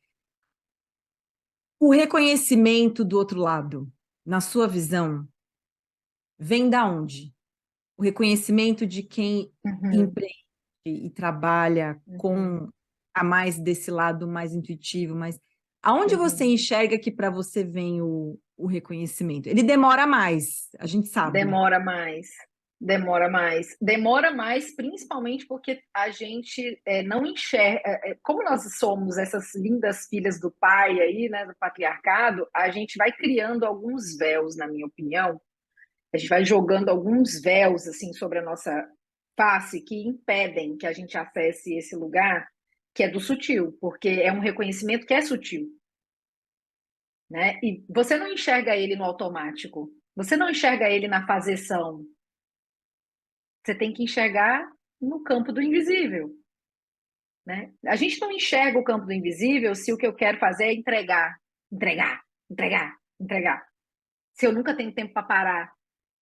O reconhecimento do outro lado, na sua visão, vem da onde? O reconhecimento de quem Uhum. empreende e trabalha Uhum. com a mais desse lado mais intuitivo, mas aonde você Uhum. enxerga que para você vem o reconhecimento? Ele demora mais, a gente sabe. Demora mais. Demora mais, principalmente porque a gente não enxerga, como nós somos essas lindas filhas do pai aí, né, do patriarcado, a gente vai criando alguns véus, na minha opinião, a gente vai jogando alguns véus assim sobre a nossa face que impedem que a gente acesse esse lugar que é do sutil, porque é um reconhecimento que é sutil, né? E você não enxerga ele no automático, você não enxerga ele na fazeção, você tem que enxergar no campo do invisível, né? A gente não enxerga o campo do invisível se o que eu quero fazer é entregar, entregar, entregar, entregar. Se eu nunca tenho tempo para parar,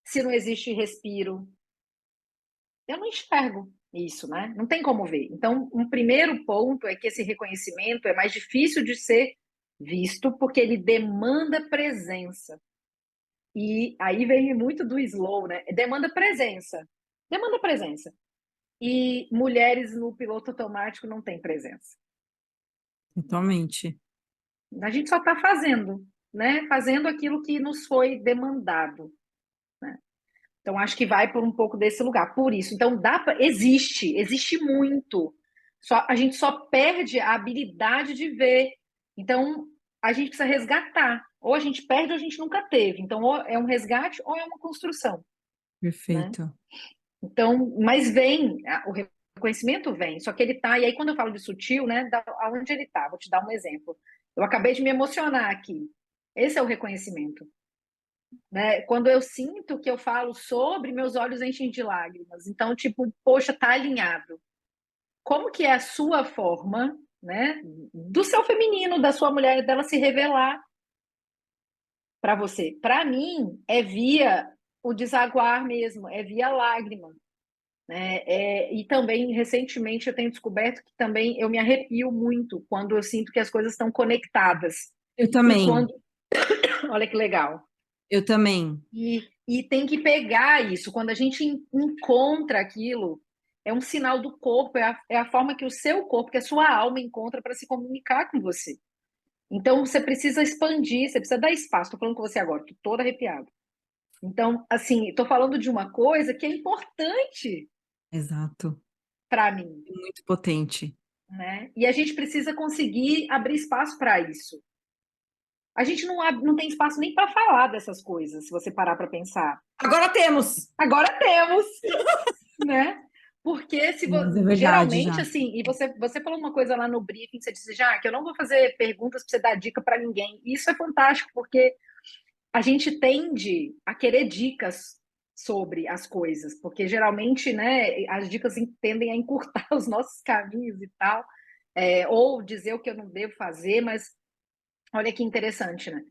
se não existe respiro, eu não enxergo isso, né? Não tem como ver. Então, um primeiro ponto é que esse reconhecimento é mais difícil de ser visto porque ele demanda presença. E aí vem muito do slow, né? Demanda presença. Demanda presença. E mulheres no piloto automático não têm presença. Totalmente. A gente só está fazendo, né? Fazendo aquilo que nos foi demandado, né? Então acho que vai por um pouco desse lugar. Por isso, então existe muito. A gente só perde a habilidade de ver. Então a gente precisa resgatar. Ou a gente perde ou a gente nunca teve. Então ou é um resgate ou é uma construção, né? Perfeito. Então, mas vem, o reconhecimento vem, só que ele tá, e aí quando eu falo de sutil, né, aonde ele tá, vou te dar um exemplo. Eu acabei de me emocionar aqui. Esse é o reconhecimento, né? Quando eu sinto que eu falo sobre, meus olhos enchem de lágrimas. Então, tipo, poxa, tá alinhado. Como que é a sua forma, né, do seu feminino, da sua mulher, dela se revelar para você? Para mim, é via o desaguar mesmo, é via lágrima. Né? E também, recentemente, eu tenho descoberto que também eu me arrepio muito quando eu sinto que as coisas estão conectadas. Eu E também. quando. Olha que legal. Eu também. E tem que pegar isso. Quando a gente encontra aquilo, é um sinal do corpo, é a forma que o seu corpo, que a sua alma encontra para se comunicar com você. Então, você precisa expandir, você precisa dar espaço. Estou falando com você agora, estou toda arrepiada. Então, assim, estou falando de uma coisa que é importante Exato. para mim. Muito potente. Né? E a gente precisa conseguir abrir espaço para isso. A gente não tem espaço nem para falar dessas coisas, se você parar para pensar. Agora temos! Agora temos, né? Porque Mas é verdade geralmente, já. assim, e você falou uma coisa lá no briefing, você disse já que eu não vou fazer perguntas para você dar dica para ninguém. E isso é fantástico, porque a gente tende a querer dicas sobre as coisas, porque geralmente, né, as dicas tendem a encurtar os nossos caminhos e tal, ou dizer o que eu não devo fazer, mas olha que interessante, né?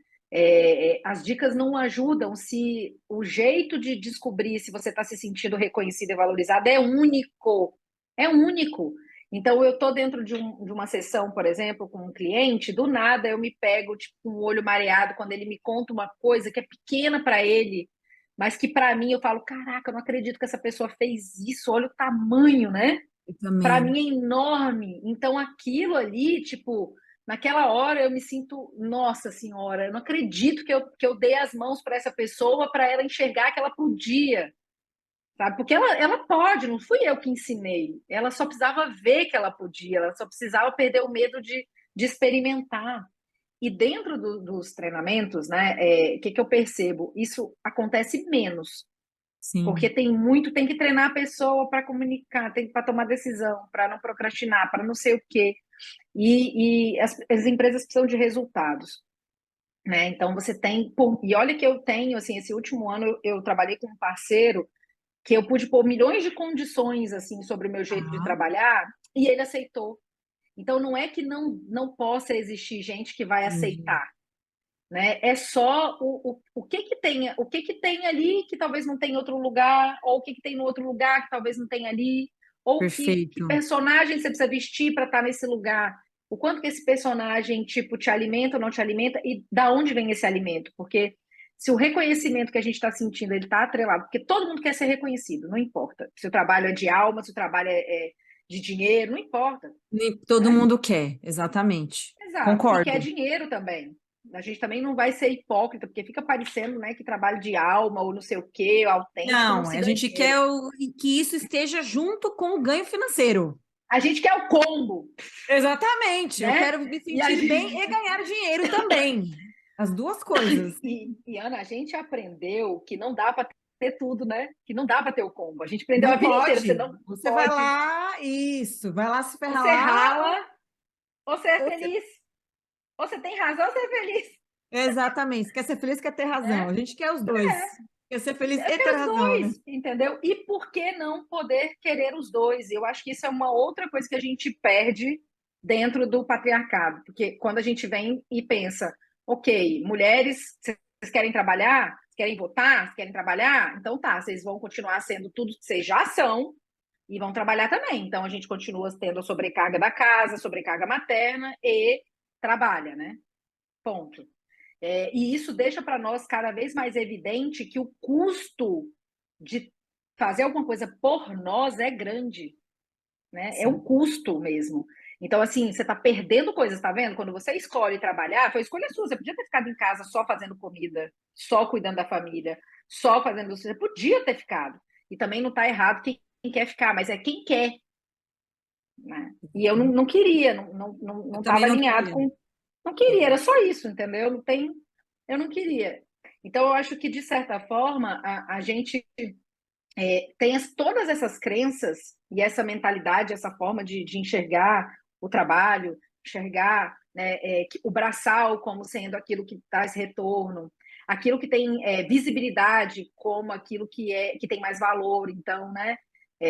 As dicas não ajudam se o jeito de descobrir se você está se sentindo reconhecido e valorizado é único. É único. Então, eu estou dentro de uma sessão, por exemplo, com um cliente, do nada eu me pego tipo, com o olho mareado quando ele me conta uma coisa que é pequena para ele, mas que para mim eu falo: caraca, eu não acredito que essa pessoa fez isso, olha o tamanho, né? Eu Para também. mim é enorme. Então, aquilo ali, tipo, naquela hora eu me sinto, nossa senhora, eu não acredito que eu dei as mãos para essa pessoa para ela enxergar que ela podia, sabe? Porque ela pode, não fui eu que ensinei. Ela só precisava ver que ela podia, ela só precisava perder o medo de experimentar. E dentro dos treinamentos, né, o que eu percebo? Isso acontece menos. Porque Sim. tem que treinar a pessoa para comunicar, tem para tomar decisão, para não procrastinar, para não sei o quê. E as empresas precisam de resultados, né? Então você tem, e olha que eu tenho, assim, esse último ano eu trabalhei com um parceiro que eu pude pôr milhões de condições assim sobre o meu jeito de Ah, trabalhar e ele aceitou. Então não é que não possa existir gente que vai entendi. aceitar, né? É só o que que tem ali que talvez não tenha em outro lugar, ou o que que tem no outro lugar que talvez não tenha ali, ou que Perfeito. personagem você precisa vestir para estar nesse lugar. O quanto que esse personagem tipo te alimenta ou não te alimenta e da onde vem esse alimento? Porque se o reconhecimento que a gente está sentindo ele está atrelado, porque todo mundo quer ser reconhecido, não importa se o trabalho é de alma, se o trabalho é de dinheiro, não importa, Nem todo né? mundo quer, exatamente. Exato. E quer Concordo. dinheiro também. A gente também não vai ser hipócrita, porque fica parecendo, né, que trabalho de alma ou não sei o quê, autêntico, não Não, se a ganha gente dinheiro. quer que isso esteja junto com o ganho financeiro. A gente quer o combo, Exatamente. Eu né? quero me E a sentir bem gente... e ganhar dinheiro também. As duas coisas. E, Ana, a gente aprendeu que não dá para ter tudo, né? Que não dá para ter o combo. A gente aprendeu a Não vida inteira, você pode. não Você vai pode. lá, isso, vai lá se Ou ferrar você lá. rala, ou você é Ou você... feliz. Ou você tem razão, ou você é feliz, Exatamente. Se quer ser feliz, quer ter razão. né? A gente quer os dois. Quer ser feliz Eu e ter quero os razão, né? dois, entendeu? E por que não poder querer os dois? Eu acho que isso é uma outra coisa que a gente perde dentro do patriarcado, porque quando a gente vem e pensa, ok, mulheres, vocês querem trabalhar? Vocês querem votar? Vocês querem trabalhar? Então tá, vocês vão continuar sendo tudo que vocês já são e vão trabalhar também. Então a gente continua tendo a sobrecarga da casa, sobrecarga materna e trabalha, né? Ponto. E isso deixa para nós cada vez mais evidente que o custo de fazer alguma coisa por nós é grande, né? É um Sim. custo mesmo. Então, assim, você está perdendo coisas, tá vendo? Quando você escolhe trabalhar, foi escolha sua. Você podia ter ficado em casa só fazendo comida, só cuidando da família, só fazendo. Você podia ter ficado. E também não está errado quem quer ficar, mas é quem quer, né? E eu não queria, não Eu também estava não alinhado queria. com. Não queria, era só isso, entendeu? Não tem. Eu não queria. Então, eu acho que, de certa forma, a gente tem todas essas crenças e essa mentalidade, essa forma de enxergar o trabalho, enxergar, né, o braçal como sendo aquilo que traz retorno, aquilo que tem visibilidade como aquilo que tem mais valor. Então, né,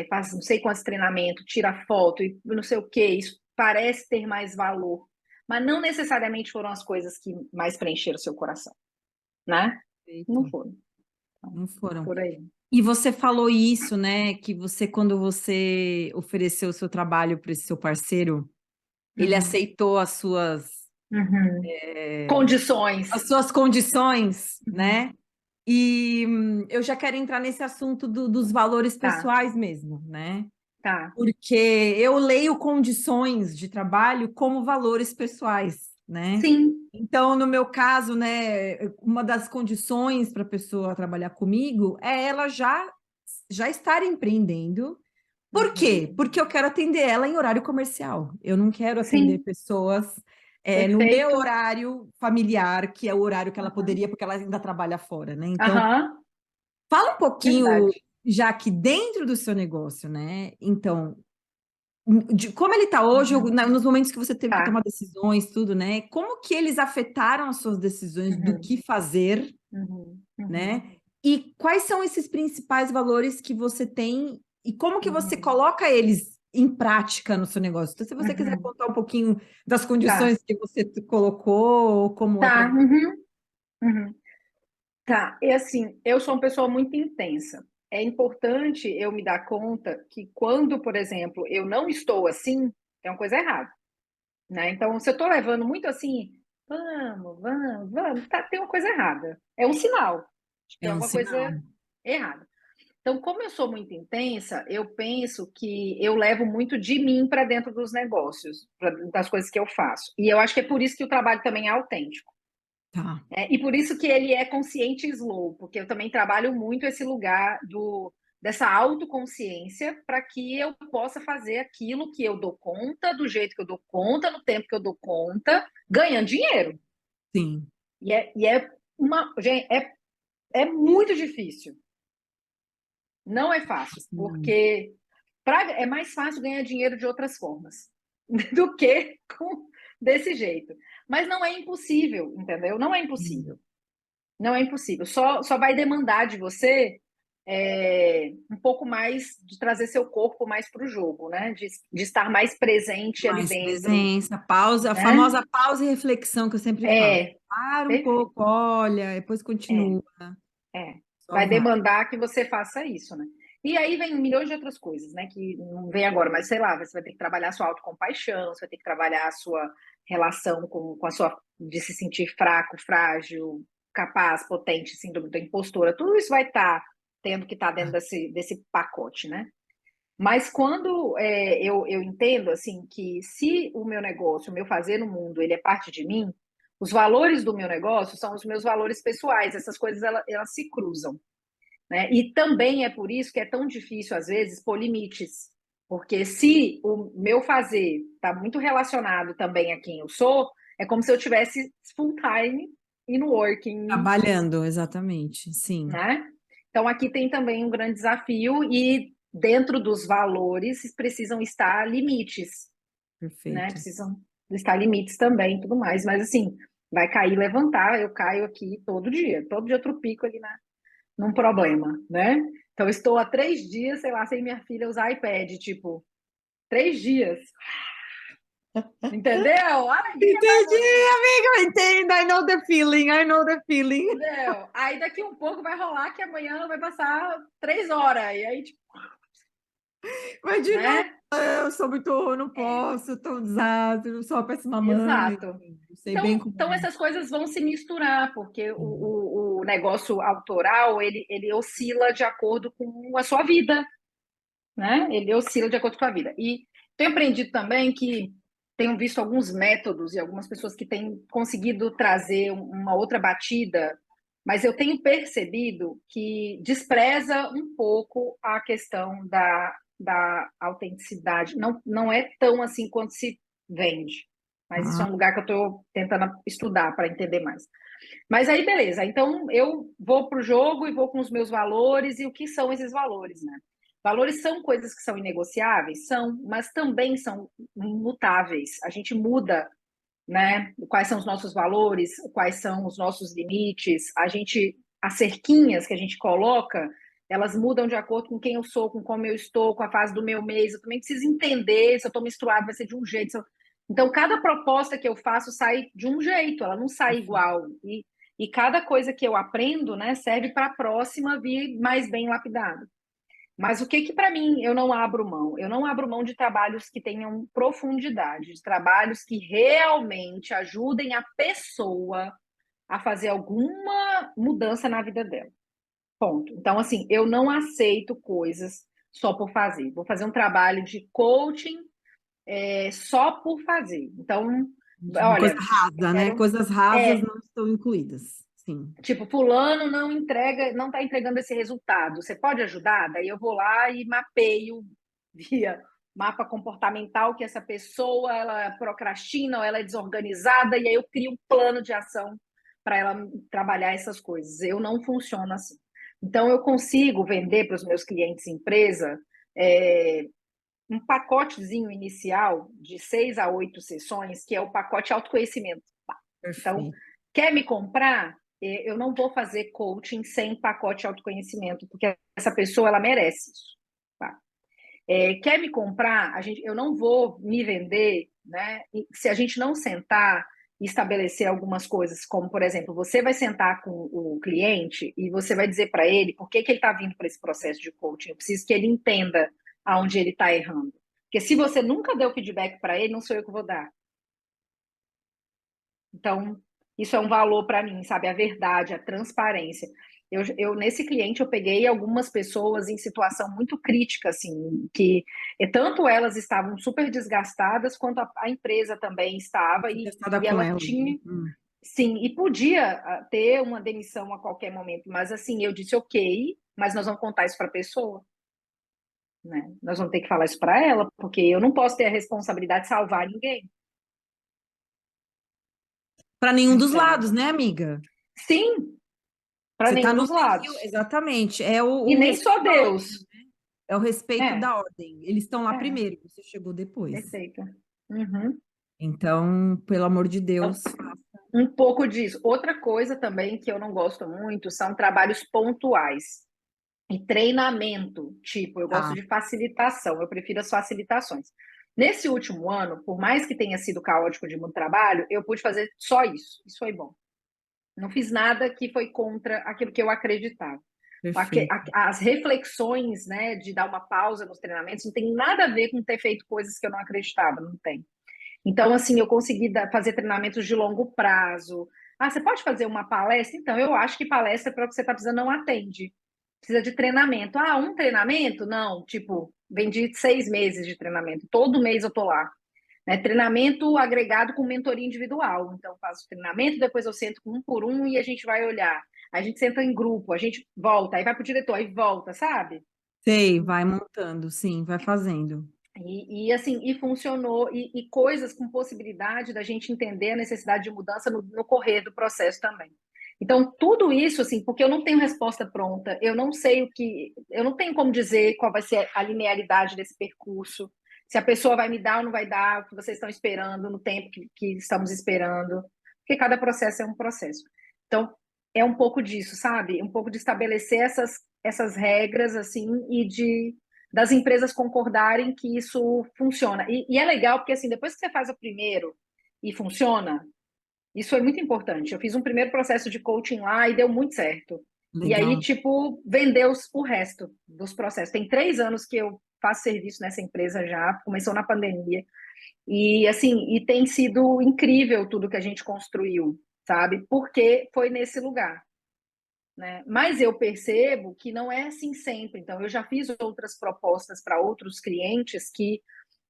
faz não sei quantos treinamentos, tira foto e não sei o que, isso parece ter mais valor, mas não necessariamente foram as coisas que mais preencheram seu coração, né? Não Perfeito. foram. Não foram. Por aí. E você falou isso, né? Que você, quando você ofereceu o seu trabalho para esse seu parceiro, ele Uhum. aceitou Uhum. Condições. as suas condições, Uhum. né? E eu já quero entrar nesse assunto dos valores Tá, pessoais mesmo, né? tá. Porque eu leio condições de trabalho como valores pessoais, né? Sim. Então, no meu caso, né, uma das condições para a pessoa trabalhar comigo é ela já estar empreendendo. Por Uhum. quê? Porque eu quero atender ela em horário comercial. Eu não quero atender Sim, pessoas no meu perfeito. horário familiar, que é o horário que ela Aham, poderia, porque ela ainda trabalha fora, né? Então, aham, fala um pouquinho, verdade. já que dentro do seu negócio, né? Então, de como ele está hoje, Uhum. nos momentos que você teve que tomar Tá. decisões, tudo, né? Como que eles afetaram as suas decisões do Uhum. que fazer, Uhum. Uhum. né? E quais são esses principais valores que você tem e como que você Uhum. coloca eles em prática no seu negócio? Então, se você quiser Uhum. contar um pouquinho das Tá. condições que você colocou, como é para Tá. você. Uhum. Uhum. Tá. E assim, eu sou uma pessoa muito intensa. É importante eu me dar conta que quando, por exemplo, eu não estou assim, tem uma coisa errada, né? Então, se eu estou levando muito assim, vamos, tá, tem uma coisa errada. É um sinal de que tem É um alguma coisa sinal. errada. Então, como eu sou muito intensa, eu penso que eu levo muito de mim para dentro dos negócios, das coisas que eu faço. E eu acho que é por isso que o trabalho também é autêntico. Tá. E por isso que ele é consciente e slow, porque eu também trabalho muito esse lugar dessa autoconsciência para que eu possa fazer aquilo que eu dou conta, do jeito que eu dou conta, no tempo que eu dou conta, ganhando dinheiro. Sim. Gente, é muito difícil. Não é fácil, Sim. porque é mais fácil ganhar dinheiro de outras formas do que desse jeito. Mas não é impossível, entendeu? Não é Sim. impossível. Não é impossível. Só vai demandar de você um pouco mais de trazer seu corpo mais para o jogo, né? De estar mais presente ali Mais dentro, presença, pausa, a né? famosa pausa e reflexão que eu sempre falo. É, Para um pouco, perfeito. olha, depois É, continua, é. só Vai vai. demandar que você faça isso, né? E aí vem milhões de outras coisas, né? Que não vem agora, mas sei lá, você vai ter que trabalhar a sua autocompaixão, você vai ter que trabalhar a sua relação com a sua de se sentir fraco, frágil, capaz, potente, síndrome da impostora. Tudo isso vai estar tendo que estar dentro desse pacote, né? Mas quando eu entendo assim que se o meu negócio, o meu fazer no mundo, ele é parte de mim, Os valores do meu negócio são os meus valores pessoais, essas coisas elas se cruzam, né? E também é por isso que é tão difícil, às vezes, pôr limites. Porque se o meu fazer está muito relacionado também a quem eu sou, é como se eu tivesse full time in working, Trabalhando, exatamente, sim, né? Então aqui tem também um grande desafio e dentro dos valores precisam estar limites, né? perfeito. Precisam estar limites também, e tudo mais. Mas assim, vai cair, levantar. Eu caio aqui todo dia eu tropico ali num problema, né? Então estou há 3 dias, sei lá, sem minha filha usar iPad, tipo, 3 dias. Entendeu? Ai, que Entendi, bagulho, amiga, eu entendo. I know the feeling, I know the feeling. entendeu? Aí daqui um pouco vai rolar que amanhã vai passar 3 horas. E aí, tipo, Mas de novo, né? eu sou muito, eu não É, posso, eu tô um desastre, eu sou uma péssima mãe. exato. Eu sei bem Então, como então é. essas coisas vão se misturar, porque Sim. o negócio autoral, ele oscila de acordo com a sua vida, né? Ele oscila de acordo com a vida. E tenho aprendido também que tenho visto alguns métodos e algumas pessoas que têm conseguido trazer uma outra batida, mas eu tenho percebido que despreza um pouco a questão da autenticidade. Não, não é tão assim quanto se vende. Mas isso é Ah, um lugar que eu estou tentando estudar para entender mais. Mas aí, beleza. Então, eu vou para o jogo e vou com os meus valores. E o que são esses valores, né? Valores são coisas que são inegociáveis? São, mas também são imutáveis. A gente muda, né? Quais são os nossos valores, quais são os nossos limites. As cerquinhas que a gente coloca, elas mudam de acordo com quem eu sou, com como eu estou, com a fase do meu mês. Eu também preciso entender se eu estou menstruado, vai ser de um jeito. Então, cada proposta que eu faço sai de um jeito, ela não sai perfeito. igual. E cada coisa que eu aprendo, né, serve para a próxima vir mais bem lapidada. Mas o que que para mim eu não abro mão? Eu não abro mão de trabalhos que tenham profundidade, de trabalhos que realmente ajudem a pessoa a fazer alguma mudança na vida dela. Ponto. Então, assim, eu não aceito coisas só por fazer. Vou fazer um trabalho de coaching só por fazer. Então, Uma coisa olha, eu rasa, né? quero. Coisas rasas É, não estão incluídas. Sim. tipo, fulano não entrega, não está entregando esse resultado. Você pode ajudar? Daí eu vou lá e mapeio via mapa comportamental que essa pessoa ela procrastina ou ela é desorganizada e aí eu crio um plano de ação para ela trabalhar essas coisas. Eu não funciono assim. Então eu consigo vender para os meus clientes empresa é, um pacotezinho inicial de 6 a 8 sessões, que é o pacote autoconhecimento. Então, Perfeito. quer me comprar? Eu não vou fazer coaching sem pacote autoconhecimento, porque essa pessoa ela merece isso. Tá? Quer me comprar? Eu não vou me vender, né? Se a gente não sentar e estabelecer algumas coisas, como por exemplo, você vai sentar com o cliente e você vai dizer para ele por que ele está vindo para esse processo de coaching. Eu preciso que ele entenda aonde ele está errando. Porque se você nunca deu feedback para ele, não sou eu que vou dar. Então, isso é um valor para mim, sabe? A verdade, a transparência. Nesse cliente, eu peguei algumas pessoas em situação muito crítica, assim, que tanto elas estavam super desgastadas, quanto a empresa também estava, Fui e, testada e com ela ela, né? tinha, sim, e podia ter uma demissão a qualquer momento, mas assim, eu disse, ok, mas nós vamos contar isso para a pessoa, né? Nós vamos ter que falar isso para ela, porque eu não posso ter a responsabilidade de salvar ninguém, Para nenhum dos lados, entende? né, amiga? Sim, para Você está nenhum no dos meio, lados. exatamente. É E o nem respeito só da ordem, Deus. é o respeito É, da ordem. Eles estão lá é, primeiro, você chegou depois. perfeito. Uhum. Então, pelo amor de Então, Deus, um pouco disso. Outra coisa também que eu não gosto muito são trabalhos pontuais e treinamento. Tipo, eu gosto tá, de facilitação, eu prefiro as facilitações. Nesse último ano, por mais que tenha sido caótico de muito trabalho, eu pude fazer só isso. Isso foi bom. Não fiz nada que foi contra aquilo que eu acreditava. perfeito. As reflexões, né, de dar uma pausa nos treinamentos, não tem nada a ver com ter feito coisas que eu não acreditava, não tem. Então, assim, eu consegui fazer treinamentos de longo prazo. Ah, você pode fazer uma palestra? Então, eu acho que palestra para o que você está precisando não atende. Precisa de treinamento. Ah, um treinamento? Não, tipo, vendi 6 meses de treinamento. Todo mês eu tô lá. né? Treinamento agregado com mentoria individual. Então, eu faço treinamento, depois eu sento com um por um e a gente vai olhar. A gente senta em grupo, a gente volta, aí vai para o diretor, aí volta, sabe? Sei, vai montando, sim, vai fazendo. Assim, e funcionou, e coisas com possibilidade da gente entender a necessidade de mudança no correr do processo também. Então, tudo isso, assim, porque eu não tenho resposta pronta, eu não sei o que, eu não tenho como dizer qual vai ser a linearidade desse percurso, se a pessoa vai me dar ou não vai dar o que vocês estão esperando no tempo que estamos esperando, porque cada processo é um processo. Então, é um pouco disso, sabe? Um pouco de estabelecer essas regras, assim, e das empresas concordarem que isso funciona. E é legal porque, assim, depois que você faz o primeiro e funciona, isso é muito importante. Eu fiz um primeiro processo de coaching lá e deu muito certo. E aí, Legal. tipo, vendeu o resto dos processos. Tem 3 anos que eu faço serviço nessa empresa já, começou na pandemia. E, assim, e tem sido incrível tudo que a gente construiu, sabe? Porque foi nesse lugar, né? Mas eu percebo que não é assim sempre. Então, eu já fiz outras propostas para outros clientes que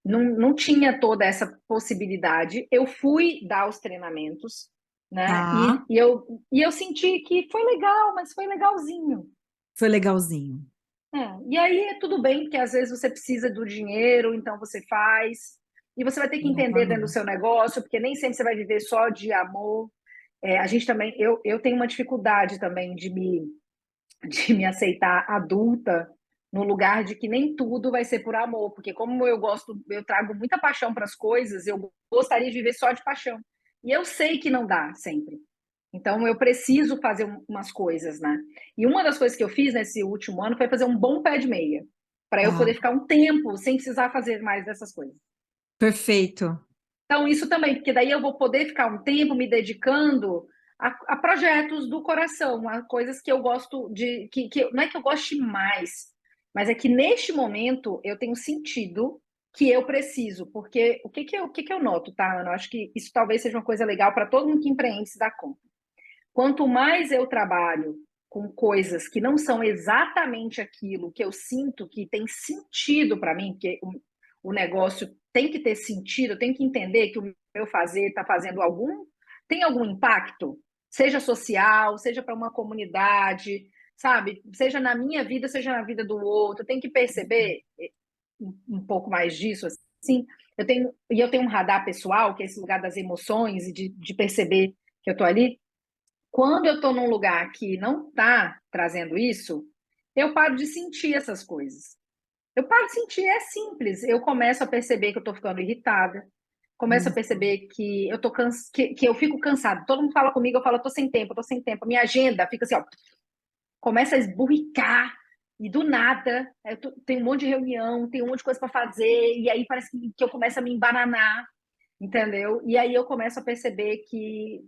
não tinha toda essa possibilidade. Eu fui dar os treinamentos, né? Tá, E eu senti que foi legal, mas foi legalzinho. foi legalzinho. É, e aí é tudo bem, porque às vezes você precisa do dinheiro, então você faz. E você vai ter que Não entender dentro do pagou. seu negócio, porque nem sempre você vai viver só de amor. A gente também, eu tenho uma dificuldade também de me aceitar adulta no lugar de que nem tudo vai ser por amor, porque como eu gosto, eu trago muita paixão para as coisas, eu gostaria de viver só de paixão. E eu sei que não dá sempre. Então eu preciso fazer umas coisas, né? E uma das coisas que eu fiz nesse último ano foi fazer um bom pé de meia, para eu Tá, poder ficar um tempo sem precisar fazer mais dessas coisas. perfeito. Então, isso também, porque daí eu vou poder ficar um tempo me dedicando a projetos do coração, a coisas que eu gosto de. Que não é que eu goste mais, mas é que neste momento eu tenho sentido que eu preciso, porque o que que eu noto, tá, Ana? Eu acho que isso talvez seja uma coisa legal para todo mundo que empreende se dar conta. Quanto mais eu trabalho com coisas que não são exatamente aquilo que eu sinto que tem sentido para mim, porque o negócio tem que ter sentido, tem que entender que o meu fazer está fazendo tem algum impacto, seja social, seja para uma comunidade, sabe? Seja na minha vida, seja na vida do outro, tem que perceber um pouco mais disso, assim. Eu tenho um radar pessoal, que é esse lugar das emoções e de perceber que eu estou ali. Quando eu estou num lugar que não está trazendo isso, eu paro de sentir essas coisas. Eu paro de sentir, é simples. Eu começo a perceber que eu estou ficando irritada, começo a Isso. perceber que eu que eu fico cansada. Todo mundo fala comigo, eu falo, eu tô sem tempo, eu tô sem tempo. Minha agenda fica assim, ó, começa a esburricar, e do nada, tem um monte de reunião, tem um monte de coisa para fazer, e aí parece que eu começo a me embananar, entendeu? E aí eu começo a perceber que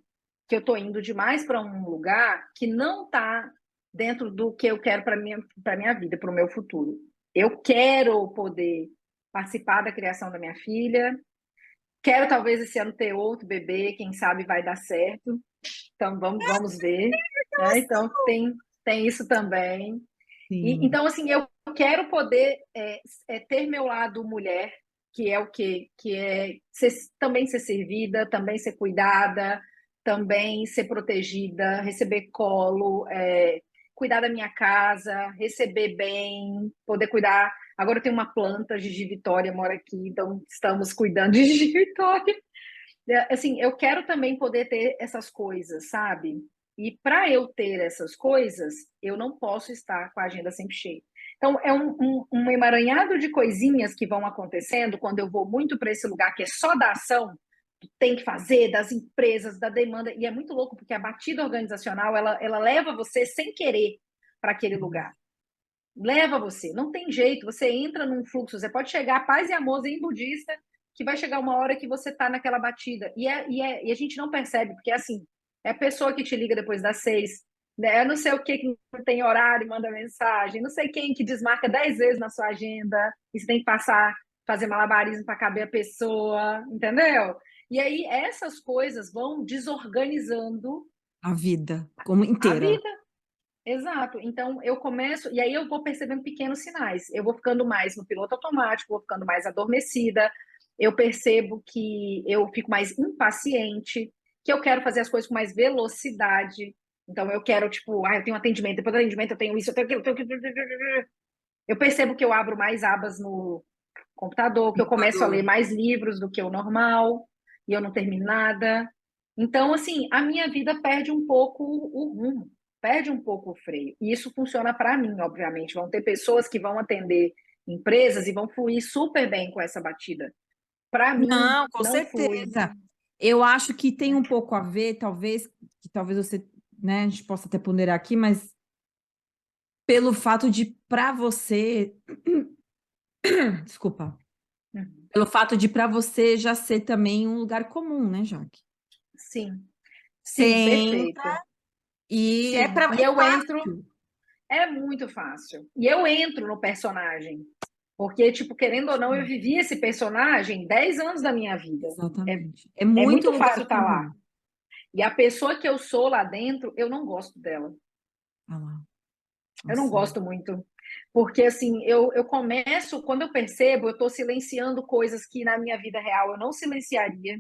eu estou indo demais para um lugar que não está dentro do que eu quero para minha vida, para o meu futuro. Eu quero poder participar da criação da minha filha, quero talvez esse ano ter outro bebê, quem sabe vai dar certo. Então vamos ver, né? Então tem isso também. Sim. Então assim eu quero poder ter meu lado mulher, que é o quê? Que é também ser servida, também ser cuidada, também ser protegida, receber colo, cuidar da minha casa, receber bem, poder cuidar. Agora eu tenho uma planta, Gigi Vitória mora aqui, então estamos cuidando de Gigi Vitória. Assim, eu quero também poder ter essas coisas, sabe? E para eu ter essas coisas, eu não posso estar com a agenda sempre cheia. Então, é um emaranhado de coisinhas que vão acontecendo quando eu vou muito para esse lugar que é só da ação, tem que fazer, das empresas, da demanda. E é muito louco, porque a batida organizacional, ela leva você sem querer para aquele lugar. Leva você, não tem jeito, você entra num fluxo, você pode chegar paz e amor zen budista, que vai chegar uma hora que você está naquela batida. E a gente não percebe, porque assim, é a pessoa que te liga depois das 6, né? Eu não sei o que não tem horário, manda mensagem, não sei quem que desmarca 10 vezes na sua agenda, e você tem que passar, fazer malabarismo para caber a pessoa, entendeu? E aí essas coisas vão desorganizando A vida como a inteira. vida. Exato. Então eu começo, e aí eu vou percebendo pequenos sinais. Eu vou ficando mais no piloto automático, vou ficando mais adormecida, eu percebo que eu fico mais impaciente, que eu quero fazer as coisas com mais velocidade. Então, eu quero, tipo, eu tenho um atendimento, depois do atendimento eu tenho isso, eu tenho aquilo, eu tenho aquilo. Eu percebo que eu abro mais abas no computador, que eu começo a ler Computador. mais livros do que o normal, e eu não termino nada. Então, assim, a minha vida perde um pouco o rumo, perde um pouco o freio. E isso funciona para mim, obviamente. Vão ter pessoas que vão atender empresas e vão fluir super bem com essa batida. Para mim, Não, com não flui. certeza. Eu acho que tem um pouco a ver, talvez, que talvez você, né, a gente possa até ponderar aqui, mas pelo fato de, para você, desculpa, Uhum. pelo fato de para você já ser também um lugar comum, né, Jaque? Sim, Você sim, entra perfeito. e é, Sim, e é eu entro, fácil. é muito fácil. E eu entro no personagem. Porque, tipo, querendo ou não, eu vivi esse personagem 10 anos da minha vida. É, Exatamente. É é muito muito lugar fácil estar lá. comum. E a pessoa que eu sou lá dentro, eu não gosto dela. Ah lá, Eu não nossa. gosto muito. Porque, assim, eu começo, quando eu percebo, eu estou silenciando coisas que na minha vida real eu não silenciaria.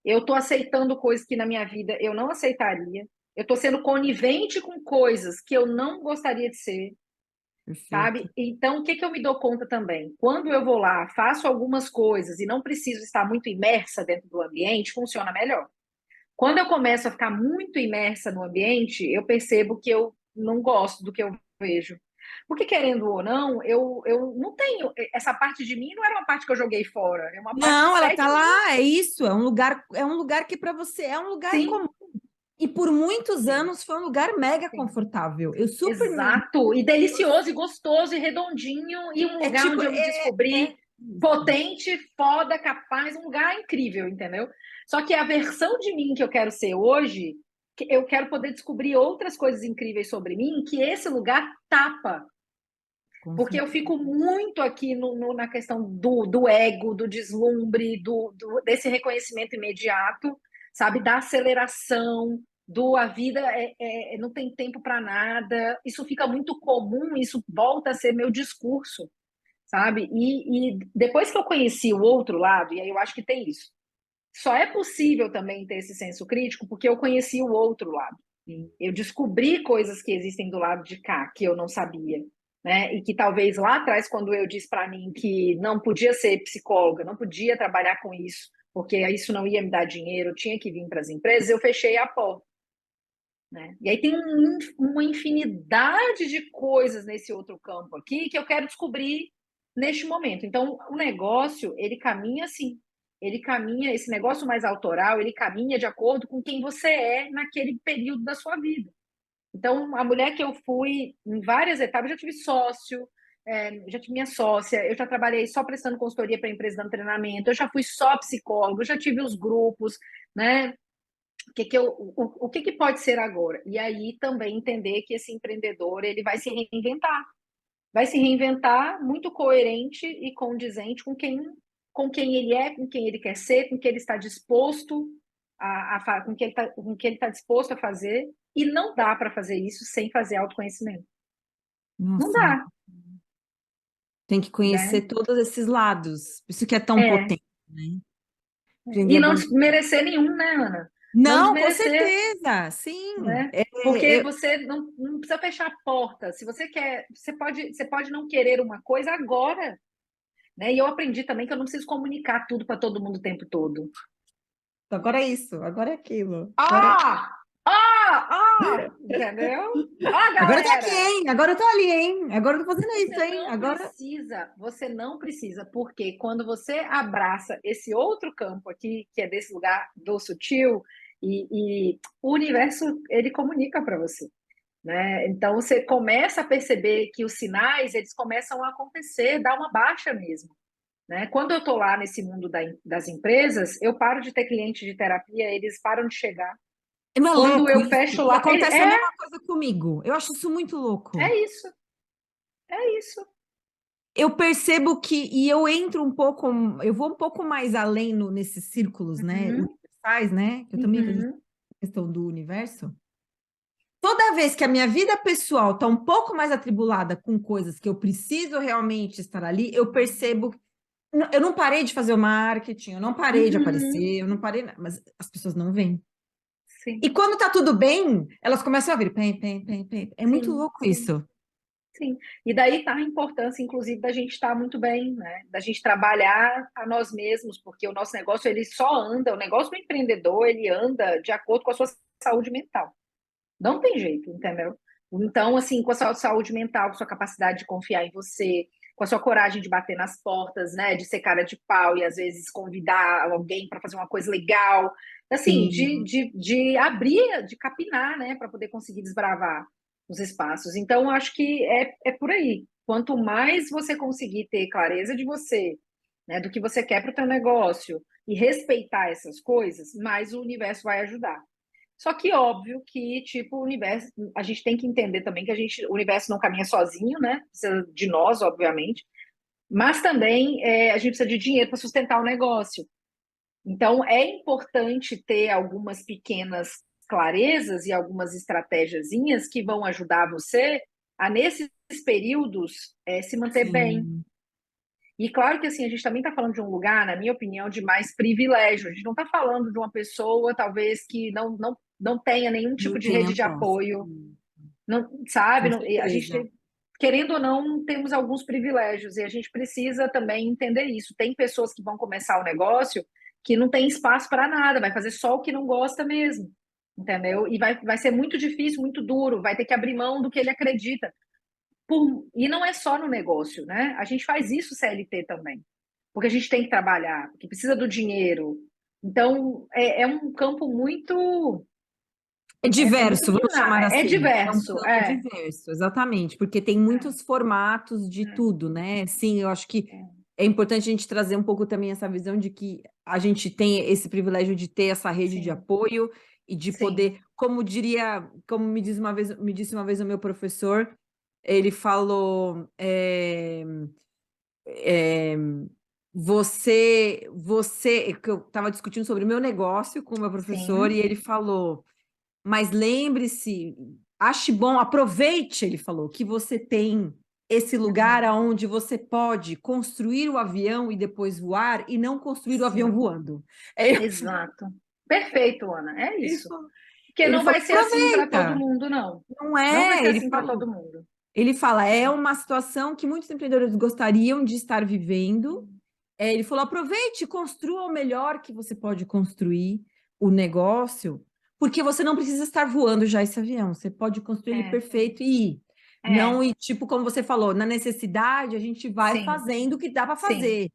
Eu estou aceitando coisas que na minha vida eu não aceitaria. Eu estou sendo conivente com coisas que eu não gostaria de ser, Perfeito. sabe? Então, o que que eu me dou conta também? Quando eu vou lá, faço algumas coisas e não preciso estar muito imersa dentro do ambiente, funciona melhor. Quando eu começo a ficar muito imersa no ambiente, eu percebo que eu não gosto do que eu vejo. Porque, querendo ou não, eu não tenho. Essa parte de mim não era uma parte que eu joguei fora, é uma parte que Não, ela segue tá em mim. lá, é isso, é um lugar que para você é um lugar Sim, comum. E por muitos sim, anos foi um lugar mega sim. confortável. Eu super me. Exato. E delicioso, e gostoso, e redondinho, e um É lugar tipo, onde eu me descobri é isso. potente, foda, capaz, um lugar incrível, entendeu? Só que a versão de mim que eu quero ser hoje, eu quero poder descobrir outras coisas incríveis sobre mim que esse lugar tapa. Com Porque eu certeza. fico muito aqui na questão do ego, do deslumbre, desse reconhecimento imediato, sabe? Da aceleração, do a vida não tem tempo para nada. Isso fica muito comum, isso volta a ser meu discurso, sabe? E depois que eu conheci o outro lado, e aí eu acho que tem isso, só é possível também ter esse senso crítico porque eu conheci o outro lado. Sim. Eu descobri coisas que existem do lado de cá que eu não sabia, né? E que talvez lá atrás, quando eu disse para mim que não podia ser psicóloga, não podia trabalhar com isso, porque isso não ia me dar dinheiro, eu tinha que vir para as empresas, eu fechei a porta, né? E aí tem uma infinidade de coisas nesse outro campo aqui que eu quero descobrir neste momento. Então, o negócio, ele caminha assim. Ele caminha, esse negócio mais autoral, ele caminha de acordo com quem você é naquele período da sua vida. Então, a mulher que eu fui em várias etapas, eu já tive sócio, já tive minha sócia, eu já trabalhei só prestando consultoria para a empresa dando treinamento, eu já fui só psicólogo, eu já tive os grupos, né? O que pode ser agora? E aí também entender que esse empreendedor ele vai se reinventar muito coerente e condizente com quem ele é, com quem ele quer ser, com quem ele está disposto com que ele está disposto a fazer. E não dá para fazer isso sem fazer autoconhecimento. Não Nossa, dá, tem que né? conhecer todos esses lados. Isso que é tão É. potente, né? Aprender E a não gostar. desmerecer nenhum, né, Ana? Não Não, com desmerecer, certeza, sim. né? Porque você não precisa fechar a porta. Se você quer, você pode não querer uma coisa agora, né? E eu aprendi também que eu não preciso comunicar tudo para todo mundo o tempo todo. Agora é isso, agora é aquilo. Agora, Ah! Ah! Ah! Entendeu? Ó, agora eu tô aqui, galera! hein? Agora eu tô ali, hein? Agora eu tô fazendo isso, hein? Agora. Você não precisa, porque quando você abraça esse outro campo aqui, que é desse lugar do sutil, e o universo ele comunica para você, né? Então você começa a perceber que os sinais eles começam a acontecer, dá uma baixa mesmo, né? Quando eu estou lá nesse mundo das empresas, eu paro de ter cliente de terapia, eles param de chegar. É meio Quando louco eu isso. fecho E lá, acontece a mesma coisa comigo. Eu acho isso muito louco. é isso, é isso. Eu percebo que, e eu entro um pouco, eu vou um pouco mais além nesses círculos, né, Uhum, universais, né, que eu também acredito uhum. na questão do universo. Toda vez que a minha vida pessoal está um pouco mais atribulada com coisas que eu preciso realmente estar ali, eu percebo Eu não parei de fazer o marketing, eu não parei de Uhum, aparecer, eu não parei, mas as pessoas não veem. E sim, quando tá tudo bem, elas começam a vir, pem, pem, pem, pem. É muito sim, louco sim. isso. Sim, e daí está a importância, inclusive, da gente estar muito bem, né? Da gente trabalhar a nós mesmos, porque o nosso negócio ele só anda, o negócio do empreendedor ele anda de acordo com a sua saúde mental. Não tem jeito, entendeu? Então, assim, com a sua saúde mental, com a sua capacidade de confiar em você, com a sua coragem de bater nas portas, né? De ser cara de pau e às vezes convidar alguém para fazer uma coisa legal, assim, Sim, de abrir, de capinar, né? Para poder conseguir desbravar os espaços. Então, acho que é por aí. Quanto mais você conseguir ter clareza de você, né, do que você quer para o teu negócio e respeitar essas coisas, mais o universo vai ajudar. Só que óbvio que, tipo, o universo, a gente tem que entender também que o universo não caminha sozinho, né? Precisa de nós, obviamente, mas também a gente precisa de dinheiro para sustentar o negócio. Então, é importante ter algumas pequenas clarezas e algumas estratégiazinhas que vão ajudar você a, nesses períodos, se manter bem. sim. E claro que assim, a gente também está falando de um lugar, na minha opinião, de mais privilégio. A gente não está falando de uma pessoa, talvez, que não tenha nenhum tipo Não de tem rede de aposta. apoio, não, sabe? Com Não, a gente certeza. querendo ou não, temos alguns privilégios e a gente precisa também entender isso. Tem pessoas que vão começar o negócio que não tem espaço para nada, vai fazer só o que não gosta mesmo, entendeu? E vai ser muito difícil, muito duro, vai ter que abrir mão do que ele acredita. E não é só no negócio, né? A gente faz isso CLT também, porque a gente tem que trabalhar, porque precisa do dinheiro. Então, é um campo muito, É muito diverso, vamos chamar binário, é assim. É um diverso, campo diverso, exatamente, porque tem muitos formatos de é, tudo, né? Sim, eu acho que é, é importante a gente trazer um pouco também essa visão de que a gente tem esse privilégio de ter essa rede de sim, apoio e de sim, poder, como diria, como me disse uma vez o meu professor, ele falou, é, que eu estava discutindo sobre o meu negócio com o meu professor e sim, ele falou mas lembre-se, ache bom, aproveite, ele falou, que você tem esse lugar uhum, aonde você pode construir o avião e depois voar e não construir o avião sim, voando. É isso. exato. Perfeito, Ana, é Ele isso. falou, Porque ele não falou, vai ser assim para todo aproveita. mundo, não. Não Não vai é, ser assim para todo mundo. ele fala, É, é uma situação que muitos empreendedores gostariam de estar vivendo. Ele falou, aproveite, construa o melhor que você pode construir o negócio, porque você não precisa estar voando já esse avião, você pode construir ele é, perfeito e ir. Não, é, e tipo, como você falou, na necessidade a gente vai sim, fazendo o que dá para sim, fazer.